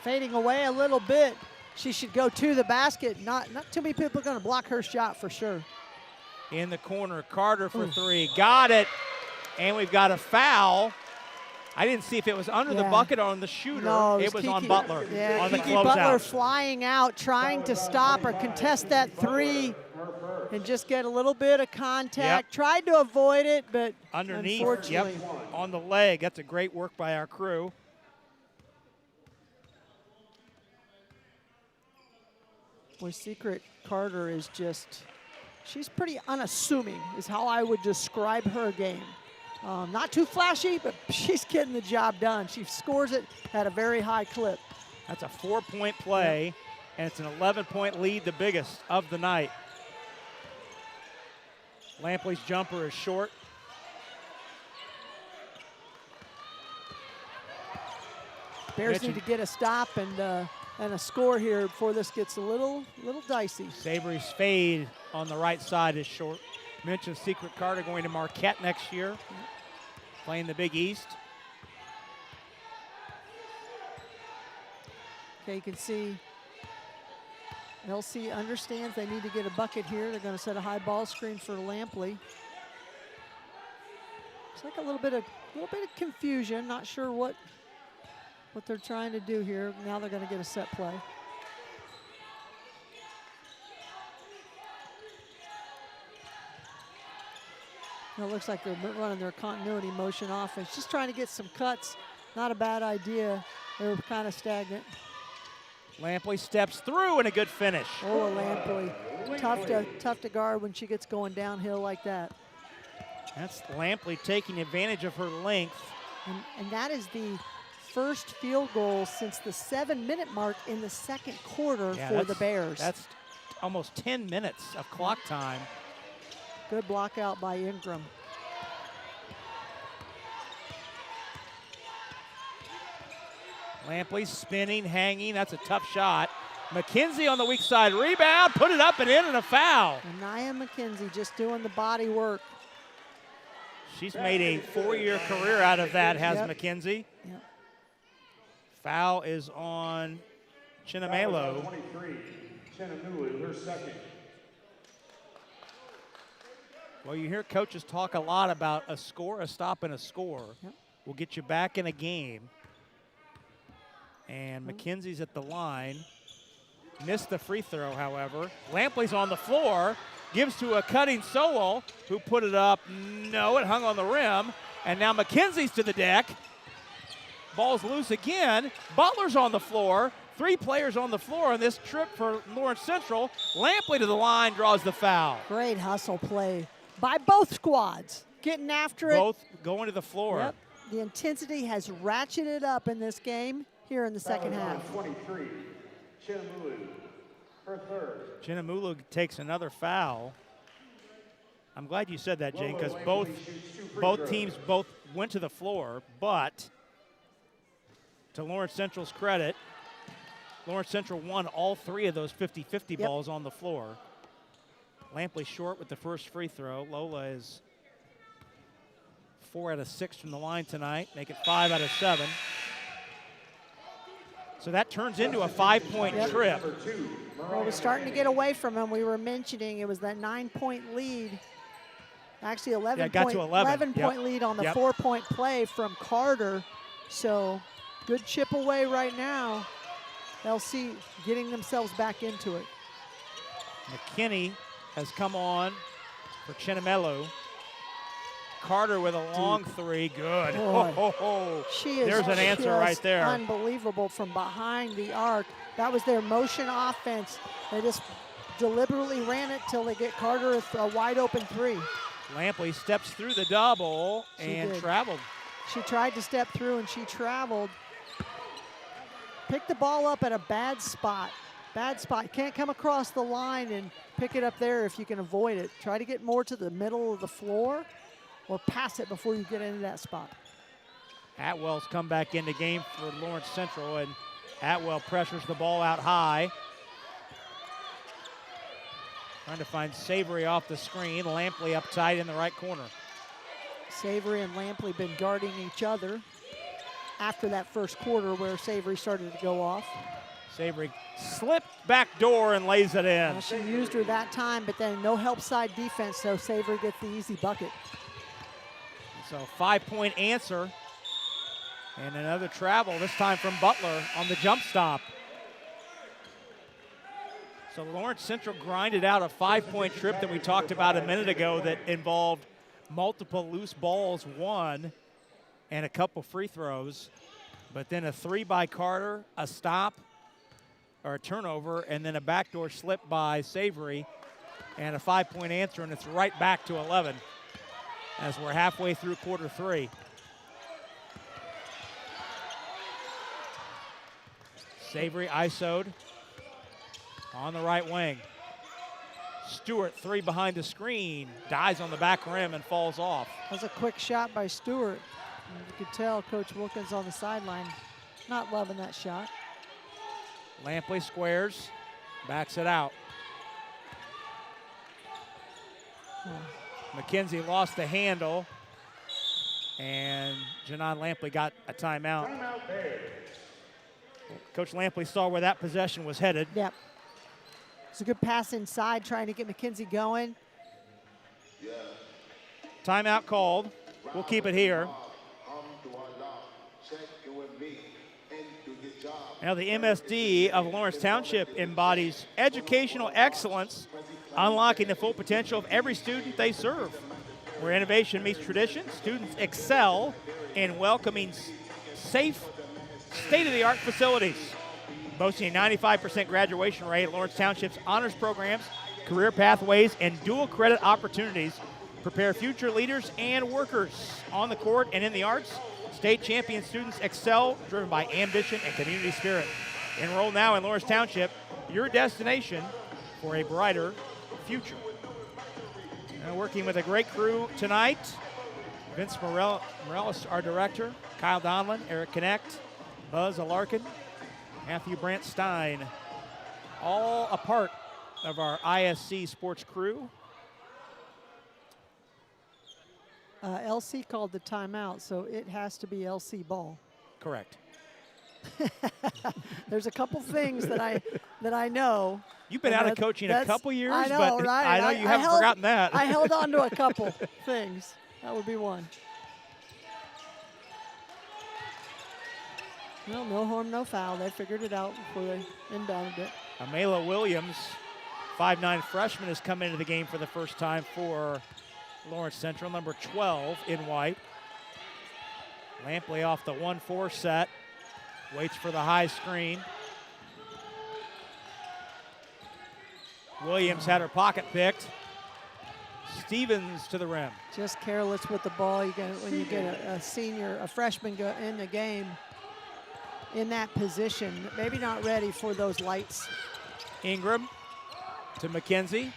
Fading away a little bit. She should go to the basket. Not too many people are going to block her shot for sure. In the corner, Carter for three. Got it. And we've got a foul. I didn't see if it was under the bucket or on the shooter. No, it was Kiki, on Butler on the Kiki closeout. Butler flying out, trying to stop or contest that three and just get a little bit of contact. Tried to avoid it, but underneath, unfortunately. on the leg. That's a great work by our crew. Boy, Secret Carter is just, she's pretty unassuming is how I would describe her game. Not too flashy, but she's getting the job done. She scores it at a very high clip. That's a 4-point play, and it's an 11-point lead, the biggest of the night. Lampley's jumper is short. Bears need to get a stop and a score here before this gets a little dicey. Savory's fade on the right side is short. Mentioned Secret Carter going to Marquette next year, playing the Big East. Okay, you can see LC understands they need to get a bucket here. They're going to set a high ball screen for Lampley. It's like a little bit of confusion. Not sure what they're trying to do here. Now they're going to get a set play. It looks like they're running their continuity motion offense, just trying to get some cuts. Not a bad idea. They were kind of stagnant. Lampley steps through and a good finish. Oh, Lampley. Tough to guard when she gets going downhill like that. That's Lampley taking advantage of her length. And that is the first field goal since the 7-minute mark in the second quarter for the Bears. That's almost 10 minutes of clock time. Good block out by Ingram. Lampley spinning, hanging. That's a tough shot. McKenzie on the weak side. Rebound, put it up and in, and a foul. And Nia McKenzie just doing the body work. She's made a 4-year career out of that, has McKenzie. Yep. Foul is on Chinamelo. 23, Chinamelu, her second. Well, you hear coaches talk a lot about a score, a stop, and a score. Yep. Will get you back in a game. And McKenzie's at the line. Missed the free throw, however. Lampley's on the floor. Gives to a cutting Sowell, who put it up. No, it hung on the rim. And now McKenzie's to the deck. Ball's loose again. Butler's on the floor. 3 players on the floor on this trip for Lawrence Central. Lampley to the line, draws the foul. Great hustle play by both squads. Getting after it. Both going to the floor. Yep. The intensity has ratcheted up in this game here in the second half. 23, Chinamelu, her third. Chinamelu takes another foul. I'm glad you said that, Jane, because both teams went to the floor, but to Lawrence Central's credit, Lawrence Central won all 3 of those 50-50 balls on the floor. Lampley short with the first free throw. Lola is 4 out of 6 from the line tonight, make it 5 out of 7. So that turns into a 5-point trip. Well, it was starting to get away from him. We were mentioning it was that 9-point lead. Actually, 11-point lead on the 4-point play from Carter. So good chip away right now. LC getting themselves back into it. McKinney has come on for Chinamelu. Carter with a long 3, good. She is There's an answer right there. Unbelievable from behind the arc. That was their motion offense. They just deliberately ran it till they get Carter a wide open 3. Lampley steps through the double and traveled. She tried to step through and she traveled. Picked the ball up at a bad spot. Bad spot. You can't come across the line and pick it up there if you can avoid it. Try to get more to the middle of the floor or pass it before you get into that spot. Atwell's come back in the game for Lawrence Central, and Atwell pressures the ball out high. Trying to find Savory off the screen. Lampley up tight in the right corner. Savory and Lampley been guarding each other after that first quarter where Savory started to go off. Savory slipped back door and lays it in. Well, she used her that time, but then no help side defense, so Savory gets the easy bucket. So 5-point answer. And another travel, this time from Butler on the jump stop. So Lawrence Central grinded out a 5-point trip that we talked about a minute ago that involved multiple loose balls won and a couple free throws. But then a 3 by Carter, a stop, or a turnover, and then a backdoor slip by Savory, and a 5-point answer, and it's right back to 11 as we're halfway through quarter 3. Savory ISO'd on the right wing. Stewart, 3 behind the screen, dies on the back rim and falls off. That was a quick shot by Stewart. And you could tell Coach Wilkins on the sideline not loving that shot. Lampley squares, backs it out. McKenzie lost the handle, and Janon Lampley got a timeout. Coach Lampley saw where that possession was headed. Yep. It's a good pass inside, trying to get McKenzie going. Timeout called. We'll keep it here. Now the MSD of Lawrence Township embodies educational excellence, unlocking the full potential of every student they serve. Where innovation meets tradition, students excel in welcoming safe, state-of-the-art facilities. Boasting a 95% graduation rate, Lawrence Township's honors programs, career pathways, and dual credit opportunities prepare future leaders and workers on the court and in the arts. State champion students excel, driven by ambition and community spirit. Enroll now in Lawrence Township, your destination for a brighter future. And working with a great crew tonight, Vince Morales, our director, Kyle Donlin, Eric Connect, Buzz Alarkin, Matthew Brant Stein, all a part of our ISC sports crew. LC called the timeout, so it has to be LC ball. Correct. There's a couple things that I know. You've been out of coaching a couple years, I know, but right? I know you haven't forgotten that. I held on to a couple things. That would be one. Well, no harm, no foul. They figured it out before they inbounded it. Amela Williams, 5'9" freshman, has come into the game for the first time for Lawrence Central, number 12 in white. Lampley off the 1-4 set, waits for the high screen. Williams had her pocket picked. Stevens to the rim. Just careless with the ball. When you get a freshman go in the game in that position, maybe not ready for those lights. Ingram to McKenzie.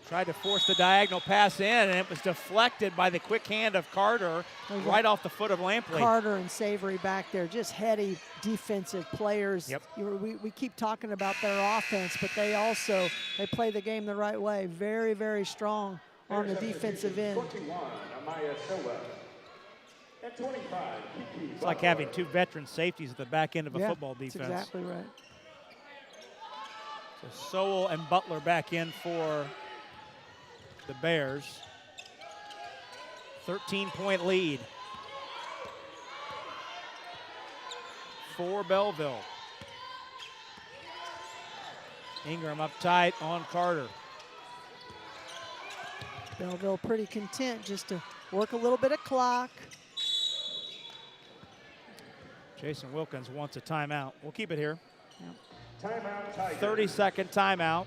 Tried to force the diagonal pass in, and it was deflected by the quick hand of Carter right off the foot of Lampley. Carter and Savory back there, just heady defensive players. Yep. We keep talking about their offense, but they play the game the right way. Very, very strong on the defensive end. 21, Amaya Silva. At 25, It's like having two veteran safeties at the back end of a football defense. That's exactly right. So Sowell and Butler back in for the Bears. 13-point lead for Belleville. Ingram up tight on Carter. Belleville pretty content just to work a little bit of clock. Jason Wilkins wants a timeout. We'll keep it here. timeout, Tiger. 30-second timeout.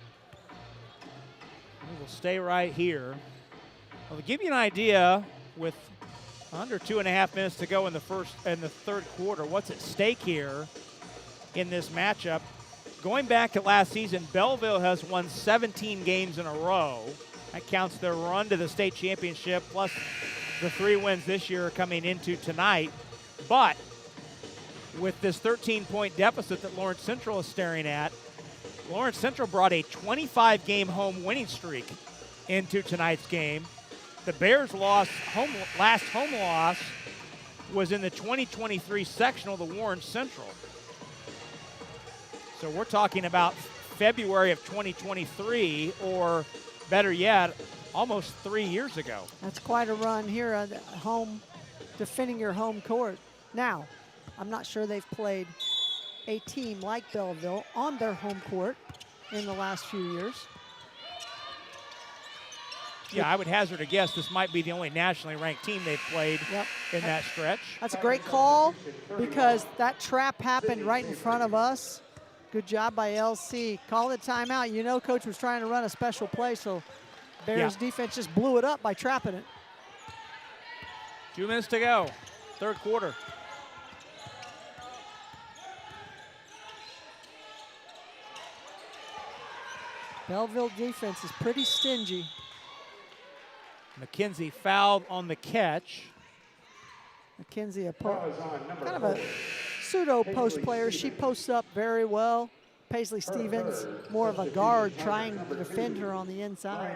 We will stay right here. Well, to give you an idea, with under 2.5 minutes to go in the third quarter, what's at stake here in this matchup? Going back to last season, Belleville has won 17 games in a row. That counts their run to the state championship, plus the 3 wins this year coming into tonight. But with this 13-point deficit that Lawrence Central is staring at, Lawrence Central brought a 25-game home winning streak into tonight's game. The Bears' last home loss was in the 2023 sectional to Warren Central. So we're talking about February of 2023, or better yet, almost 3 years ago. That's quite a run here at home, defending your home court. Now, I'm not sure they've played a team like Belleville on their home court in the last few years. Yeah, I would hazard a guess this might be the only nationally ranked team they've played in that stretch. That's a great call because that trap happened right in front of us. Good job by LC. Call the timeout. You know Coach was trying to run a special play, so Bears defense just blew it up by trapping it. 2 minutes to go, third quarter. Belleville defense is pretty stingy. McKenzie fouled on the catch. McKenzie, kind of a pseudo post player. She posts up very well. Paisley Stevens, more of a guard, trying to defend her on the inside.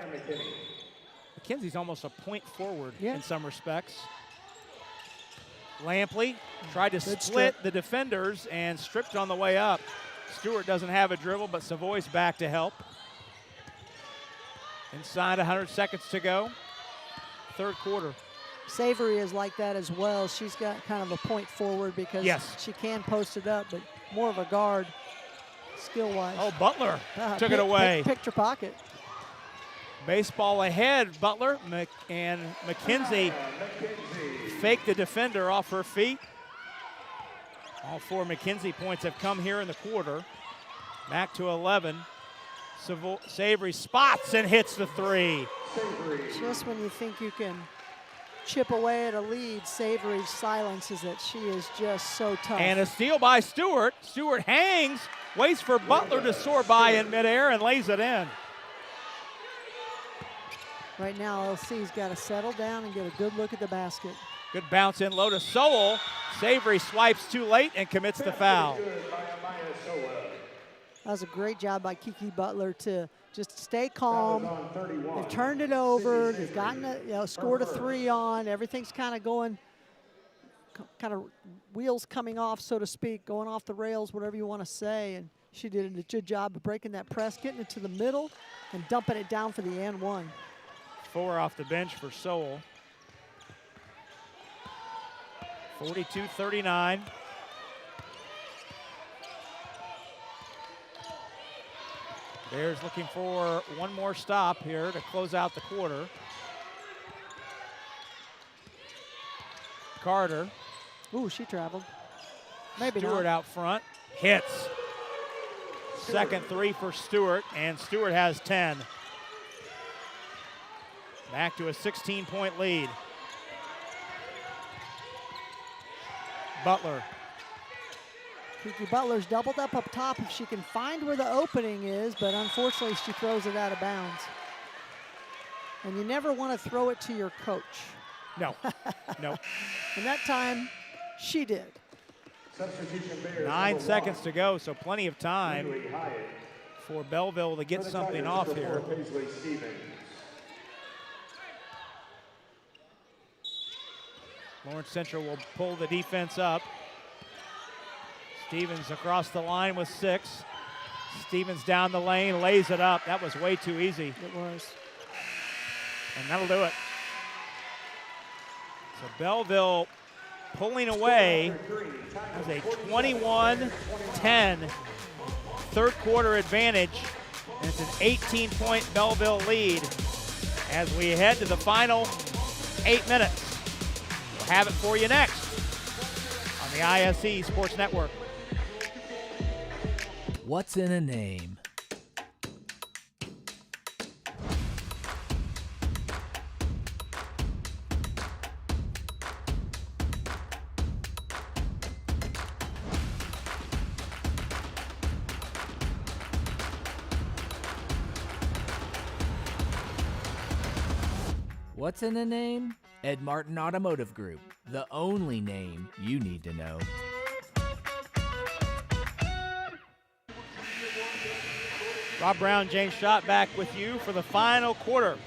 McKenzie's almost a point forward in some respects. Lampley tried to split the defenders and stripped on the way up. Stewart doesn't have a dribble, but Savoy's back to help. Inside 100 seconds to go, third quarter. Savory is like that as well. She's got kind of a point forward because she can post it up, but more of a guard skill-wise. Oh, Butler took it away. Picked her pocket. Baseball ahead, Butler, and McKenzie faked the defender off her feet. All 4 McKenzie points have come here in the quarter. Back to 11. Savory spots and hits the 3. Just when you think you can chip away at a lead, Savory silences it. She is just so tough. And a steal by Stewart. Stewart hangs, waits for Butler to soar by in midair and lays it in. Right now, LC's got to settle down and get a good look at the basket. Good bounce in low to Sowell. Savory swipes too late and commits the foul. That was a great job by Kiki Butler to just stay calm. They've turned it over. They've gotten scored a 3 on. Everything's kind of going, kind of wheels coming off, so to speak, going off the rails, whatever you want to say. And she did a good job of breaking that press, getting it to the middle, and dumping it down for the and 1. 4 off the bench for Sowell. 42-39. Bears looking for one more stop here to close out the quarter. Carter. Ooh, she traveled. Maybe Stewart out front. Hits. Second 3 for Stewart, and Stewart has 10. Back to a 16-point lead. Butler. Kiki Butler's doubled up top if she can find where the opening is, but unfortunately she throws it out of bounds. And you never want to throw it to your coach. No, no. And that time, she did. 9 seconds to go, so plenty of time for Belleville to get something off here. Lawrence Central will pull the defense up. Stevens across the line with 6. Stevens down the lane, lays it up. That was way too easy. It was. And that'll do it. So Belleville pulling away as a 21-10 third quarter advantage. And it's an 18-point Belleville lead as we head to the final 8 minutes. We'll have it for you next on the ISE Sports Network. What's in a name? What's in a name? Ed Martin Automotive Group, the only name you need to know. Rob Brown, James Schott back with you for the final quarter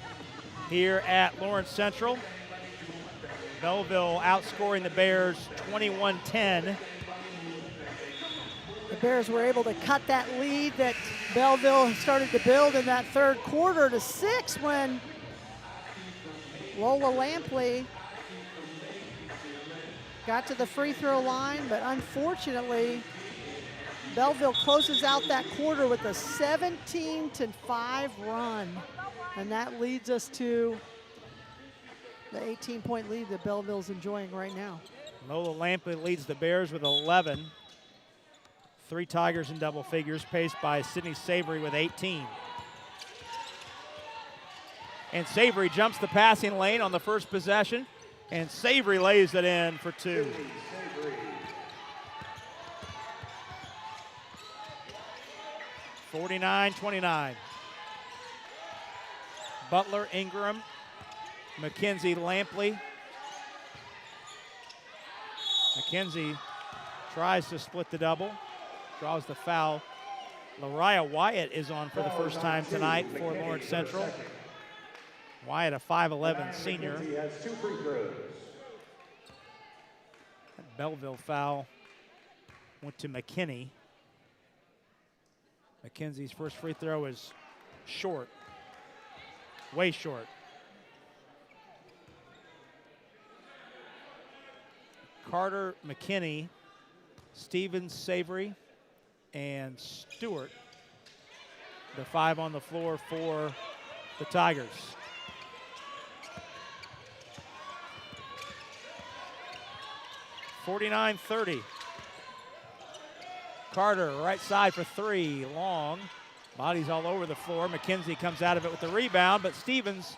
here at Lawrence Central. Belleville outscoring the Bears 21-10. The Bears were able to cut that lead that Belleville started to build in that third quarter to 6 when Lola Lampley got to the free throw line, but unfortunately, Belleville closes out that quarter with a 17-5 run. And that leads us to the 18-point lead that Belleville's enjoying right now. Lola Lampley leads the Bears with 11. 3 Tigers in double figures, paced by Sydney Savory with 18. And Savory jumps the passing lane on the first possession, and Savory lays it in for 2. 49-29. Butler, Ingram, McKenzie, Lampley. McKenzie tries to split the double, draws the foul. Lariah Wyatt is on for the first time tonight for Lawrence Central. Wyatt, a 5'11 senior. Has 2 free throws. That Belleville foul went to McKinney. McKenzie's first free throw is short, way short. Carter, McKinney, Stevens, Savory, and Stewart, the 5 on the floor for the Tigers. (49-30). Carter, right side for 3, long. Bodies all over the floor. McKenzie comes out of it with the rebound, but Stevens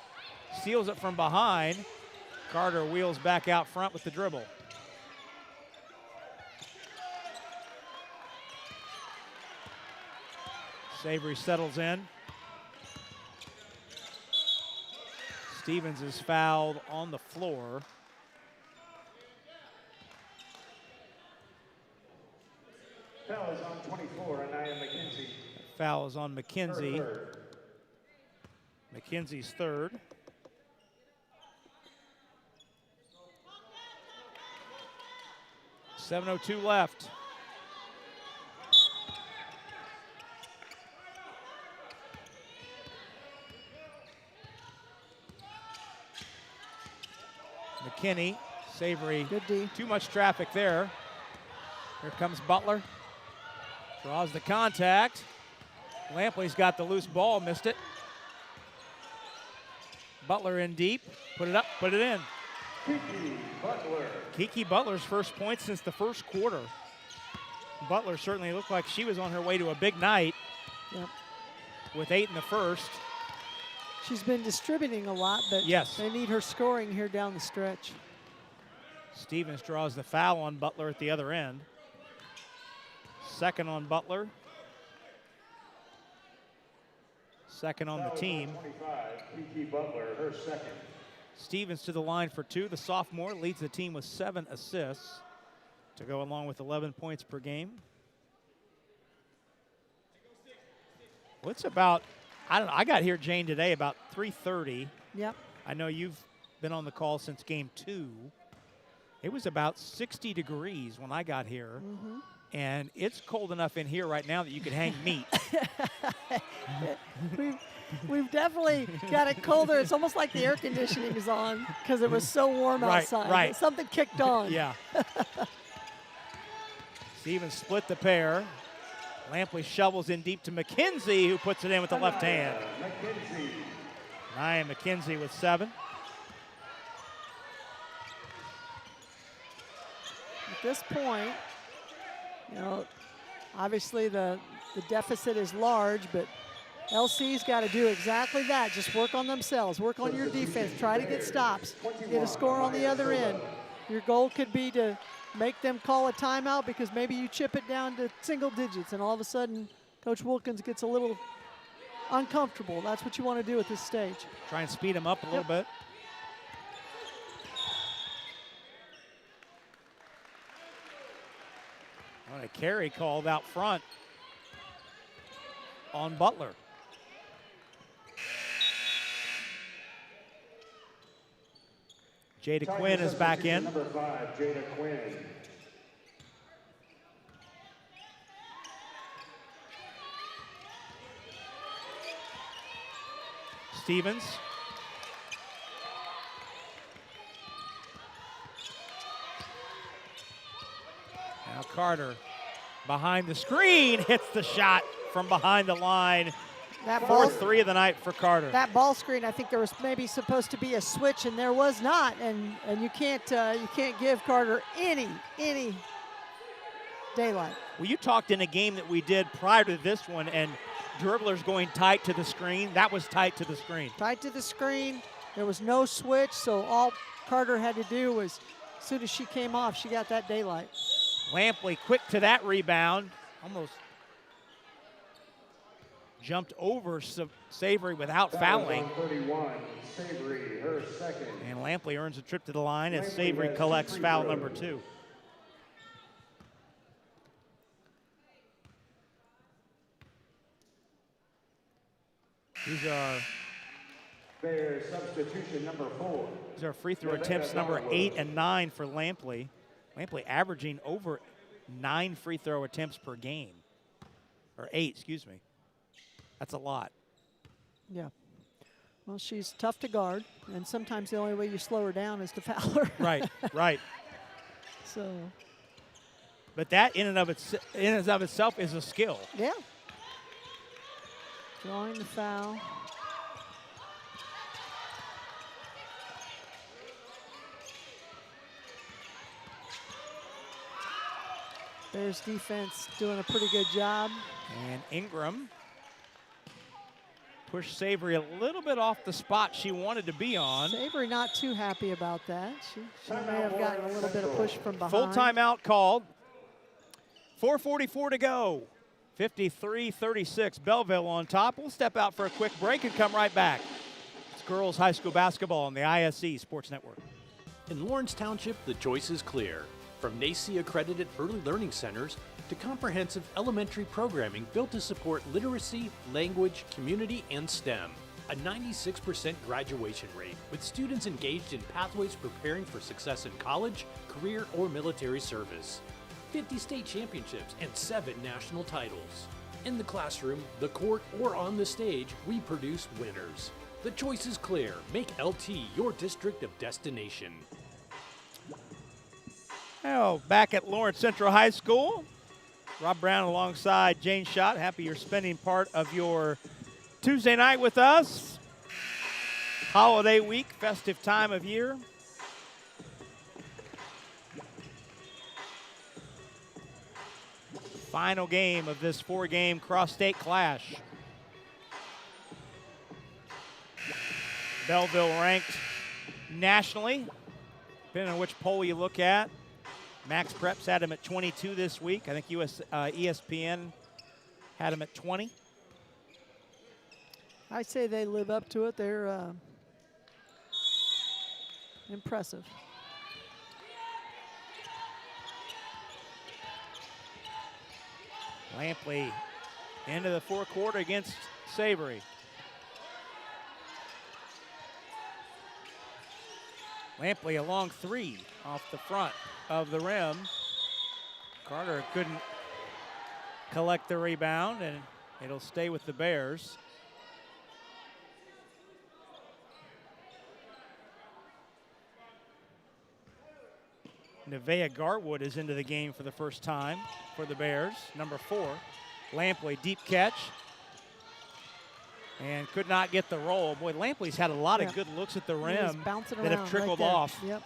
steals it from behind. Carter wheels back out front with the dribble. Savory settles in. Stevens is fouled on the floor. Foul is on 24, Anaya McKenzie. Foul is on McKenzie. McKenzie's third. .702 left. McKinney, Savory, Good D. Too much traffic there. Here comes Butler. Draws the contact. Lampley's got the loose ball, missed it. Butler in deep, put it up, put it in. Kiki Butler. Kiki Butler's first point since the first quarter. Butler certainly looked like she was on her way to a big night. Yep. With 8 in the first. She's been distributing a lot, but yes, they need her scoring here down the stretch. Stevens draws the foul on Butler at the other end. Second on Butler. Second on the team. 25, Kiki Butler, her second. Stevens to the line for 2. The sophomore leads the team with 7 assists to go along with 11 points per game. What's about, I don't know, I got here, Jane, today about 3:30. Yep. I know you've been on the call since game 2. It was about 60 degrees when I got here. Mm-hmm. And it's cold enough in here right now that you could hang meat. We've definitely got it colder. It's almost like the air conditioning is on because it was so warm outside. Right. Something kicked on. Yeah. Stevens split the pair. Lampley shovels in deep to McKenzie, who puts it in with the left hand. Nia McKenzie with 7. At this point, you know, obviously the deficit is large, but LC's got to do exactly that. Just work on themselves. Work on your defense. Try to get stops. Get a score on the other end. Your goal could be to make them call a timeout because maybe you chip it down to single digits and all of a sudden Coach Wilkins gets a little uncomfortable. That's what you want to do at this stage. Try and speed them up a little bit. On a carry called out front on Butler. Jada Quinn is back in. Number 5, Jada Quinn. Stevens. Now Carter behind the screen hits the shot from behind the line. That Fourth three of the night for Carter. That ball screen, I think there was maybe supposed to be a switch, and there was not. And you can't give Carter any daylight. Well, you talked in a game that we did prior to this one, and dribblers going tight to the screen. That was tight to the screen. Tight to the screen. There was no switch, so all Carter had to do was, as soon as she came off, she got that daylight. Lampley quick to that rebound. Almost jumped over Savory without fouling. 31, Savory, her second. And Lampley earns a trip to the line as Savory collects foul number 2. These are Their substitution number 4. These are free throw attempts number 8 and 9 for Lampley. Lampley averaging over 9 free throw attempts per game. Or 8, excuse me. That's a lot. Yeah. Well, she's tough to guard, and sometimes the only way you slow her down is to foul her. Right, right. So. But that in and of itself is a skill. Yeah. Drawing the foul. Bears defense doing a pretty good job. And Ingram pushed Savory a little bit off the spot she wanted to be on. Savory not too happy about that. She may have gotten a little bit of push from behind. Full timeout called. 4:44 to go. 53-36, Belleville on top. We'll step out for a quick break and come right back. It's girls high school basketball on the ISC Sports Network. In Lawrence Township, the choice is clear. From NACE accredited early learning centers to comprehensive elementary programming built to support literacy, language, community, and STEM. A 96% graduation rate with students engaged in pathways preparing for success in college, career, or military service. 50 state championships and 7 national titles. In the classroom, the court, or on the stage, we produce winners. The choice is clear. Make LT your district of destination. Now, back at Lawrence Central High School, Rob Brown alongside Jane Schott. Happy you're spending part of your Tuesday night with us. Holiday week, festive time of year. Final game of this 4-game cross-state clash. Belleville ranked nationally, depending on which poll you look at. Max Preps had him at 22 this week. I think ESPN had him at 20. I say they live up to it. They're impressive. Lampley into the fourth quarter against Savory. Lampley a long 3 off the front of the rim. Carter couldn't collect the rebound, and it'll stay with the Bears. Nevaeh Garwood is into the game for the first time for the Bears, number 4. Lampley, deep catch. And could not get the roll. Boy, Lampley's had a lot of good looks at the rim that have trickled off. Yep.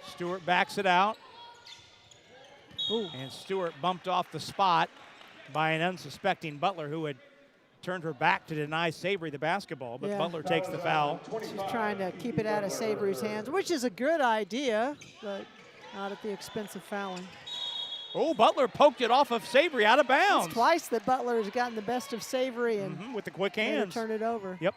Stewart backs it out. Ooh. And Stewart bumped off the spot by an unsuspecting Butler who had turned her back to deny Savory the basketball, but Butler takes the foul. She's trying to keep it out of Savory's hands, which is a good idea, but not at the expense of fouling. Oh, Butler poked it off of Savory out of bounds. It's twice that Butler has gotten the best of Savory and with the quick hands. Turn it over. Yep.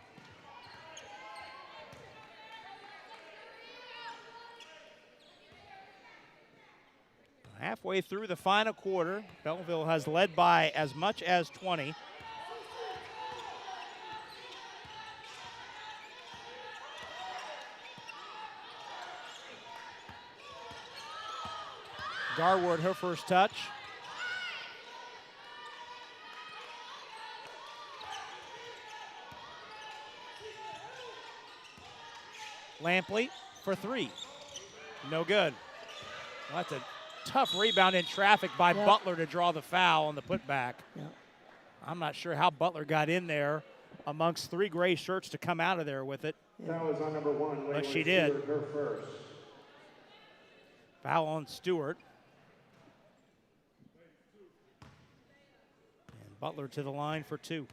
Halfway through the final quarter, Belleville has led by as much as 20. Garwood, her first touch. Lampley for three. No good. Well, that's a tough rebound in traffic by Butler to draw the foul on the putback. I'm not sure how Butler got in there amongst three gray shirts to come out of there with it. That was on number 1. But she did. Her first. Foul on Stewart. And Butler to the line for two.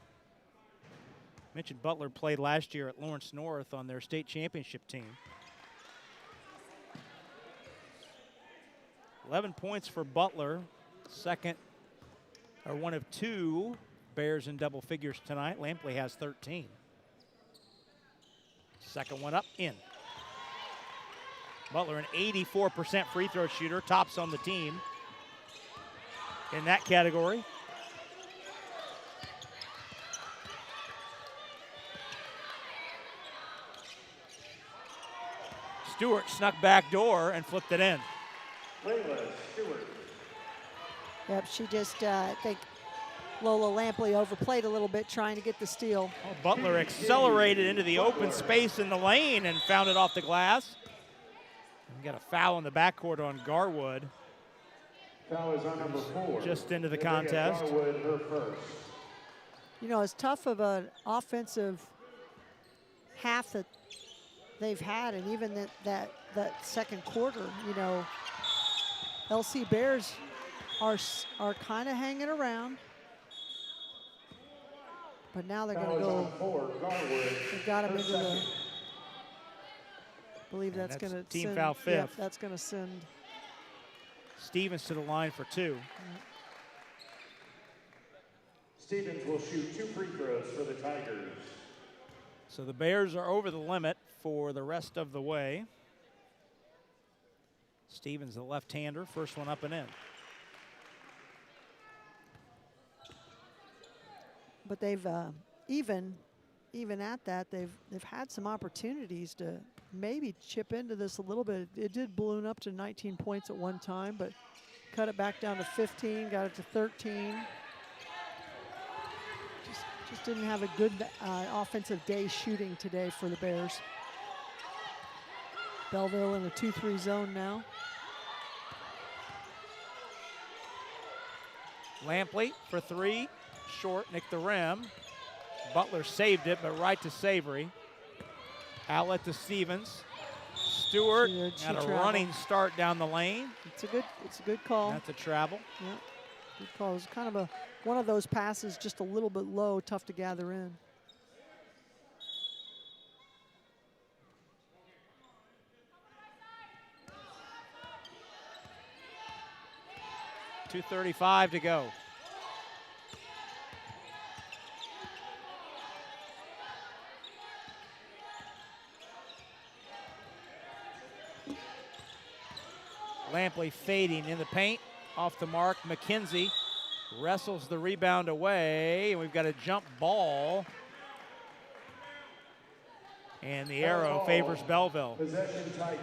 Mentioned Butler played last year at Lawrence North on their state championship team. 11 points for Butler. One of two Bears in double figures tonight. Lampley has 13. Second one up, in. Butler, an 84% free throw shooter, tops on the team in that category. Stewart snuck back door and flipped it in. Layla Stewart. Yep, she just, I think Lola Lampley overplayed a little bit trying to get the steal. Oh, Butler accelerated into the open space in the lane and found it off the glass. We got a foul in the backcourt on Garwood. Foul is on number 4. Just into the contest. Garwood, her first. You know, as tough of an offensive half that they've had, and even that second quarter, you know, LC Bears are kind of hanging around. But now they're going to go. They've got him into the. I believe that's going to team send, foul fifth. Yep, that's going to send Stevens to the line for two. Stevens will shoot 2 free throws for the Tigers. So the Bears are over the limit for the rest of the way. Stevens, the left-hander, first one up and in. But they've even at that, they've had some opportunities to maybe chip into this a little bit. It did balloon up to 19 points at one time, but cut it back down to 15, got it to 13. Just didn't have a good offensive day shooting today for the Bears. Belleville in a 2-3 zone now. Lampley for three. Short, nicked the rim. Butler saved it, but right to Savory. Outlet to Stevens. Stewart had a running start down the lane. It's a good call. That's a travel. Yeah, good call. It was kind of one of those passes just a little bit low, tough to gather in. .235 to go. Lampley fading in the paint, off the mark. McKenzie wrestles the rebound away, and we've got a jump ball. And the arrow favors Belleville. Possession Tigers.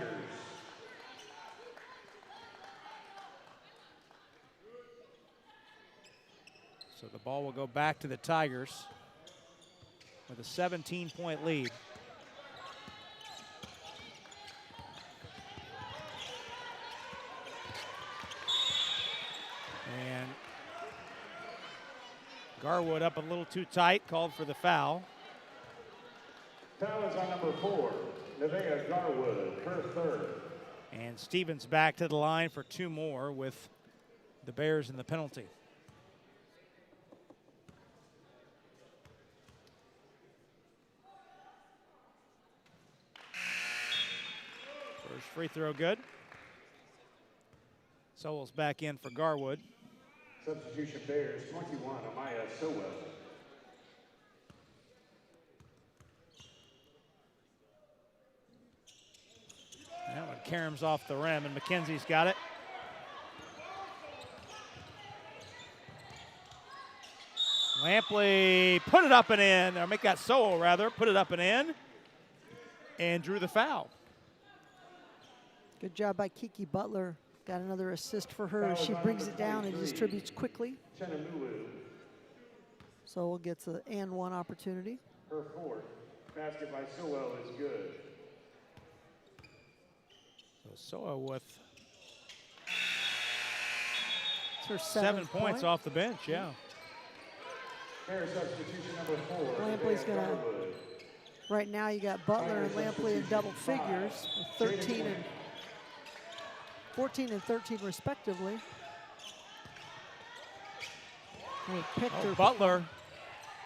So the ball will go back to the Tigers with a 17-point lead. And Garwood up a little too tight, called for the foul. Foul is on number 4, Nevaeh Garwood, her third. And Stevens back to the line for two more with the Bears in the penalty. First free throw good. Sowell's back in for Garwood. Substitution Bears, 21, Amaya Sowell. That one caroms off the rim, and McKenzie's got it. Lampley put it up and in, or make that Sowell rather, put it up and in, and drew the foul. Good job by Kiki Butler Got another assist for her as she brings it down and distributes quickly. Chenamulu, So we'll get the and one opportunity. her fourth. Basket by Sewell is good. So Soa with It's her 7 points point. off the bench, yeah. Fair substitution number 4. Lampley's Van gonna. Garwood. Right now you got Butler and Lampley in double figures, with 14 and 13 respectively. They picked her. Butler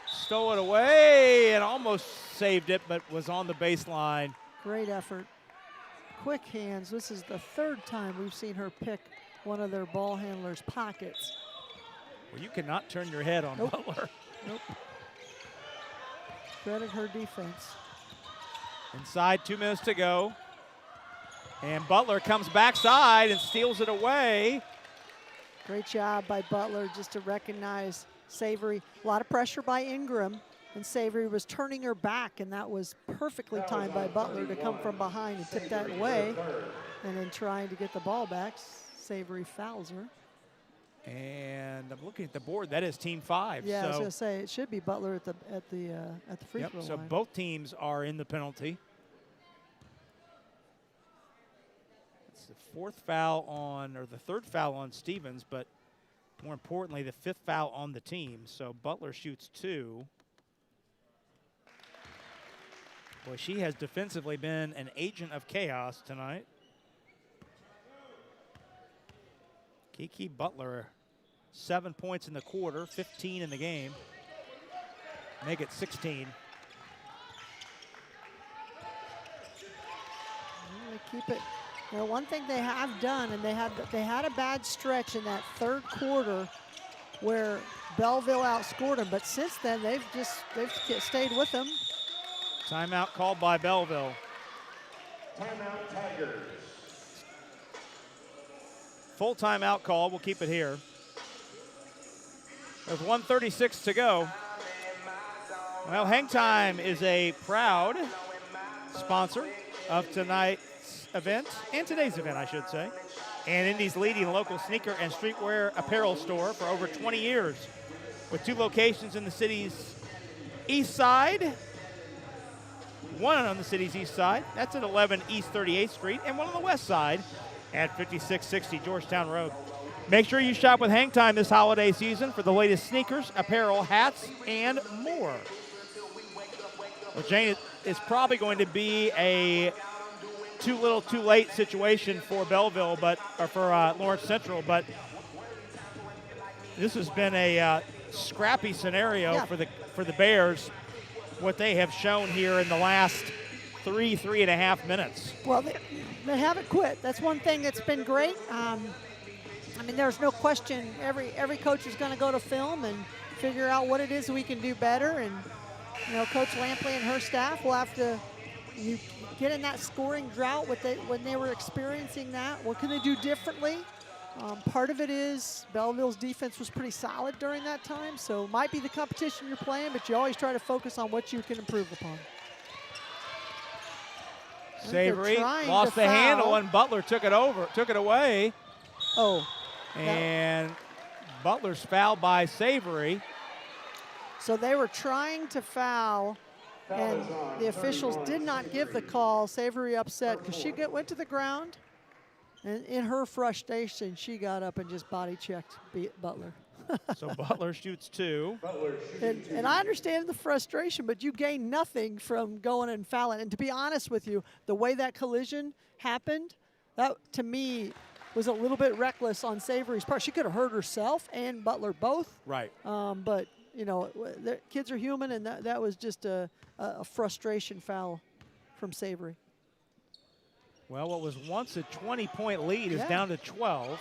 stole it away and almost saved it, but was on the baseline. Great effort. Quick hands. This is the third time we've seen her pick one of their ball handlers' pockets. Well, you cannot turn your head on Butler. Nope. Credit her defense. Inside, 2 minutes to go. And Butler comes backside and steals it away. Great job by Butler just to recognize Savory. A lot of pressure by Ingram, and Savory was turning her back, and that was perfectly timed by Butler to come from behind and tip that away. And then trying to get the ball back, Savory fouls her. And I'm looking at the board. That is team 5. Yeah, so, I was gonna say it should be Butler at the free yep, throw so line. both teams are in the penalty. It's the fourth foul on, or the third foul on Stevens, but more importantly, the 5th foul on the team. So Butler shoots 2. Boy, she has defensively been an agent of chaos tonight. Kiki Butler, 7 points in the quarter, 15 in the game. Make it 16. They keep it. You know, one thing they have done, and they had a bad stretch in that third quarter where Belleville outscored them, but since then they've stayed with them. Timeout called by Belleville. Timeout Tigers. Full timeout call. We'll keep it here. There's 1:36 to go. Well, Hang Time is a proud sponsor of tonight's event, and today's event, I should say, and Indy's leading local sneaker and streetwear apparel store for over 20 years, with 2 locations in the city's east side, one on the city's east side, that's at 11 East 38th Street, and one on the west side at 5660 Georgetown Road. Make sure you shop with Hang Time this holiday season for the latest sneakers, apparel, hats, and more. Well, Jane, it's probably going to be a too little, too late situation for Belleville, or for Lawrence Central, but this has been a scrappy scenario for the Bears. What they have shown here in the last 3.5 minutes. Well, they haven't quit. That's one thing that's been great. I mean, there's no question every coach is going to go to film and figure out what it is we can do better. And, you know, Coach Lampley and her staff will have to get in that scoring drought when they were experiencing that. What can they do differently? Part of it is Belleville's defense was pretty solid during that time, so it might be the competition you're playing, but you always try to focus on what you can improve upon. Savory lost the handle, and Butler took it away. Oh. And Butler's fouled by Savory. So they were trying to foul, and the officials did not give the call. Savory upset because she went to the ground, and in her frustration, she got up and just body checked Butler. So Butler shoots 2. And I understand the frustration, but you gain nothing from going and fouling. And to be honest with you, the way that collision happened, that to me was a little bit reckless on Savory's part. She could have hurt herself and Butler both. Right. But, you know, kids are human, and that was just a frustration foul from Savory. Well, what was once a 20-point lead is down to 12.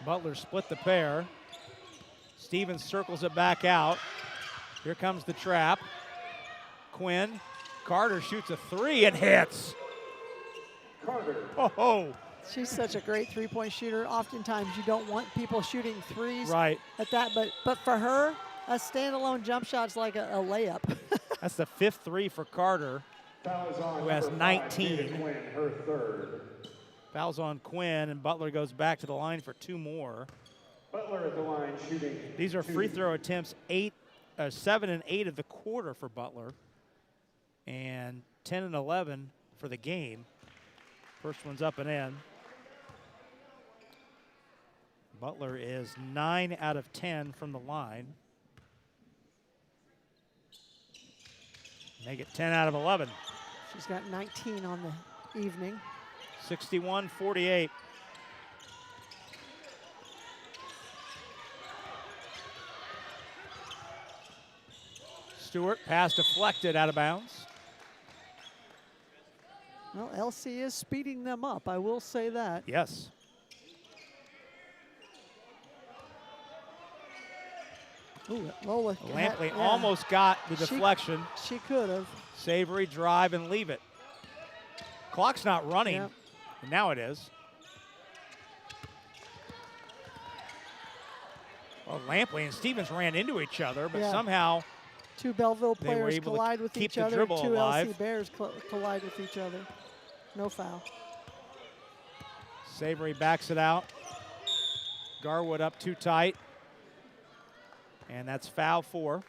Butler split the pair. Stevens circles it back out. Here comes the trap. Quinn. Carter shoots a 3 and hits. Carter. Oh. She's such a great three-point shooter. Oftentimes you don't want people shooting threes at that, but for her, a standalone jump shot's like a layup. That's the 5th 3 for Carter. Foul is on who has number 5, 19. Jada Quinn, her third. Fouls on Quinn, and Butler goes back to the line for 2 more. Butler at the line shooting. These are 2. free throw attempts, 7 and 8 of the quarter for Butler, and 10 and 11 for the game. First one's up and in. Butler is 9 out of 10 from the line. Make it 10 out of 11. She's got 19 on the evening. 61-48. Stewart, pass deflected out of bounds. Well, LC is speeding them up, I will say that. Yes. Ooh, Lola. Lampley yeah, almost got the deflection. She could have. Savory drive and leave it. Clock's not running. Yep. And now it is. Well, Lampley and Stevens ran into each other, but Yeah. somehow Two Belleville they were players able to collide with keep each the other. dribble Two alive. LC Bears collide with each other. No foul. Savory backs it out. Garwood up too tight. And that's foul 4.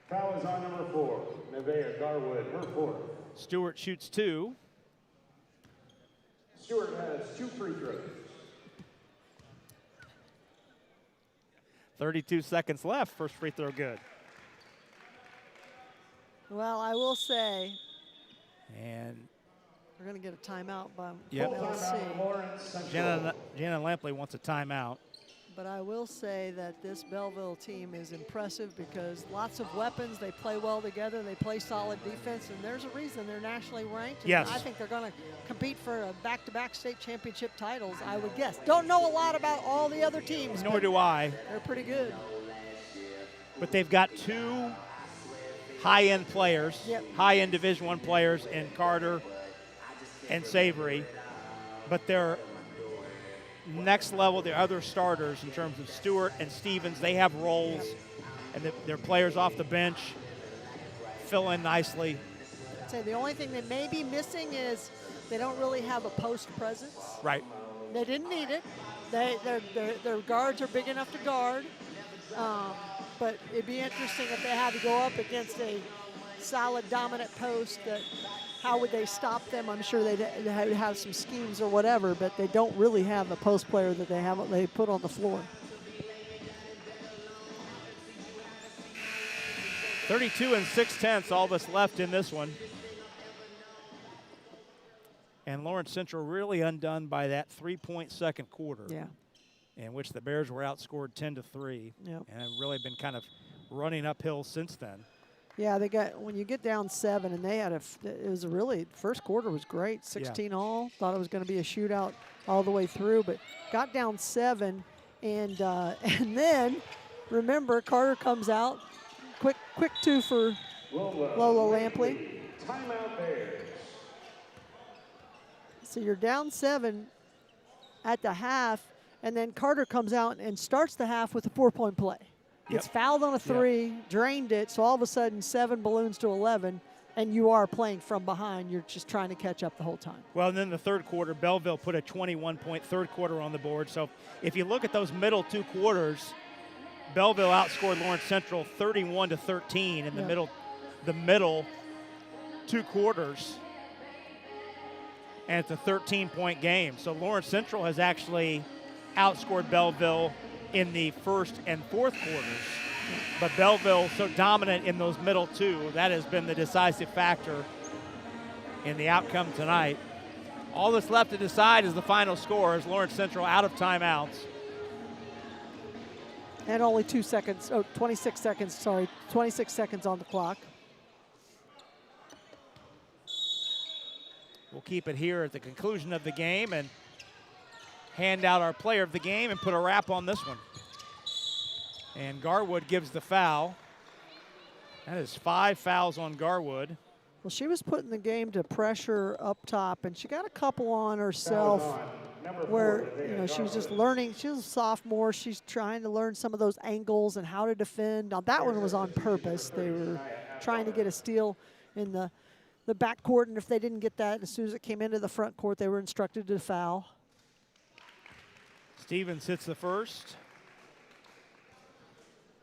Foul is on number 4, Nevaeh Garwood, her 4th. Stewart shoots 2. Stewart has 2 free throws. 32 seconds left. First free throw good. Well, I will say And we're going to get a timeout by Yep. LC. Lawrence Central. Jana Lampley wants a timeout. But I will say that this Belleville team is impressive because lots of weapons. They play well together. They play solid defense, and there's a reason they're nationally ranked. And Yes. I think they're going to compete for a back-to-back state championship titles, I would guess. Don't know a lot about all the other teams. Nor but do I. They're pretty good. But they've got 2 high-end players, Yep. high-end Division I players in Carter and Savory. But they're next level, the other starters in terms of Stewart and Stevens, they have roles, and their players off the bench fill in nicely. I'd say the only thing they may be missing is they don't really have a post presence. Right. They didn't need it. Their guards are big enough to guard. But it'd be interesting if they had to go up against a solid, dominant post. How would they stop them? I'm sure they'd have some schemes or whatever, but they don't really have a post player that they put on the floor. 32 6/10, all that's left in this one. And Lawrence Central really undone by that 3-point second quarter. Yeah. In which the Bears were outscored 10-3. Yep. And have really been kind of running uphill since then. Yeah, when you get down 7, and they had it was really, first quarter was great, 16 all. Thought it was going to be a shootout all the way through, but got down 7, and then remember Carter comes out, quick 2 for Lola Lampley. Timeout Bears. So you're down 7 at the half, and then Carter comes out and starts the half with a 4-point play. Gets fouled on a 3, drained it, so all of a sudden 7 balloons to 11, and you are playing from behind. You're just trying to catch up the whole time. Well, and then the third quarter, Belleville put a 21-point third quarter on the board. So if you look at those middle 2 quarters, Belleville outscored Lawrence Central 31-13 in the middle 2 quarters. And it's a 13-point game. So Lawrence Central has actually outscored Belleville in the first and fourth quarters. But Belleville so dominant in those middle 2, that has been the decisive factor in the outcome tonight. All that's left to decide is the final score as Lawrence Central out of timeouts. And only 26 seconds on the clock. We'll keep it here at the conclusion of the game and hand out our player of the game and put a wrap on this one. And Garwood gives the foul. That is 5 fouls on Garwood. Well, she was putting the game to pressure up top, and she got a couple on herself where, she was just learning. She was a sophomore. She's trying to learn some of those angles and how to defend. Now, that one was on purpose. They were trying to get a steal in the back court, and if they didn't get that, as soon as it came into the front court, they were instructed to foul. Stevens hits the first.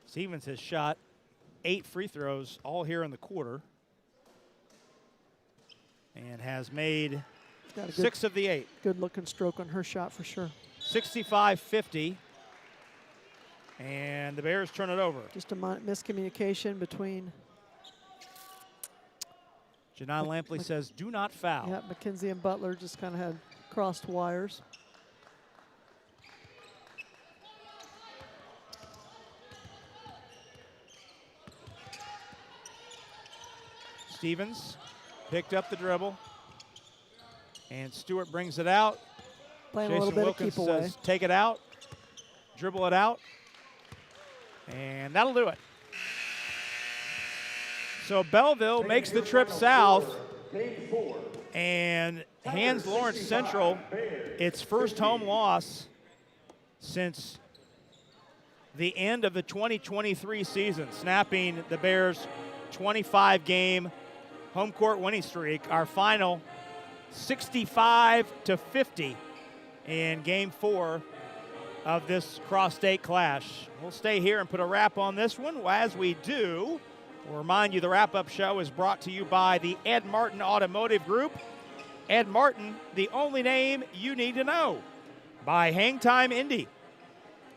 Stevens has shot 8 free throws all here in the quarter and has made 6 of the 8. Good looking stroke on her shot for sure. 65-50. And the Bears turn it over. Just a miscommunication between. Janine Lampley says, do not foul. Yeah, McKenzie and Butler just kind of had crossed wires. Stevens picked up the dribble. And Stewart brings it out. Playing Jason a little bit Wilkins of keep away. says, take it out. Dribble it out. And that'll do it. So Belleville makes the trip south and hands Lawrence Central its first home loss since the end of the 2023 season, snapping the Bears' 25-game home court winning streak. Our final 65-50 in Game 4 of this cross-state clash. We'll stay here and put a wrap on this one. As we do, we'll remind you the wrap-up show is brought to you by the Ed Martin Automotive Group. Ed Martin, the only name you need to know. By Hang Time Indy,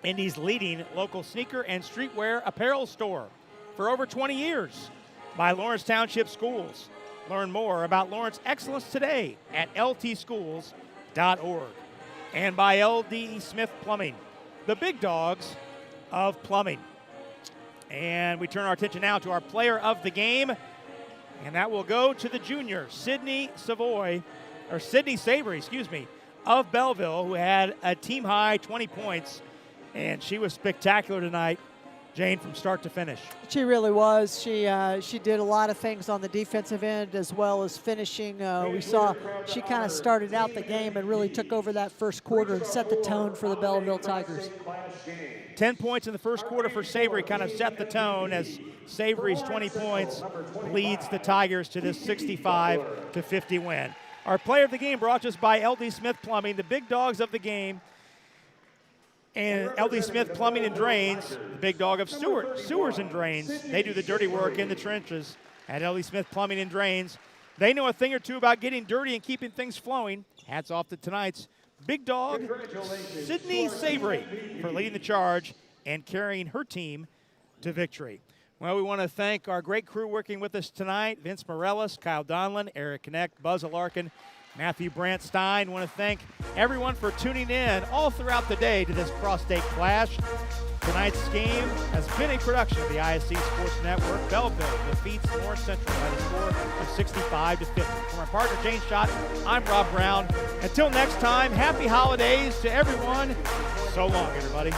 Indy's leading local sneaker and streetwear apparel store for over 20 years. By Lawrence Township Schools. Learn more about Lawrence excellence today at ltschools.org. And by LD Smith Plumbing, the big dogs of plumbing. And we turn our attention now to our player of the game, and that will go to the junior, Sydney Savoy, or Sydney Savory, excuse me, of Belleville, who had a team-high 20 points, and she was spectacular tonight, Jane, from start to finish. She really was. She did a lot of things on the defensive end as well as finishing. We saw she kind of started out the game and really took over that first quarter and set the tone for the Belleville Tigers. 10 points in the first quarter for Savory kind of set the tone as Savory's 20 points leads the Tigers to this 65-50 win. Our player of the game brought to us by LD Smith Plumbing, the big dogs of the game. And LD Smith Plumbing and Drains, the big dog of Sewers and Drains. They do the dirty work in the trenches at LD Smith Plumbing and Drains. They know a thing or two about getting dirty and keeping things flowing. Hats off to tonight's big dog, Sydney Savory, for leading the charge and carrying her team to victory. Well, we want to thank our great crew working with us tonight, Vince Morellis, Kyle Donlin, Eric Knecht, Buzz Alarkin, Matthew Brandt Stein. I want to thank everyone for tuning in all throughout the day to this cross-state clash. Tonight's game has been a production of the ISC Sports Network. Belleville defeats Lawrence Central by the score of 65-50. From our partner Jane Schott, I'm Rob Brown. Until next time, happy holidays to everyone. So long, everybody.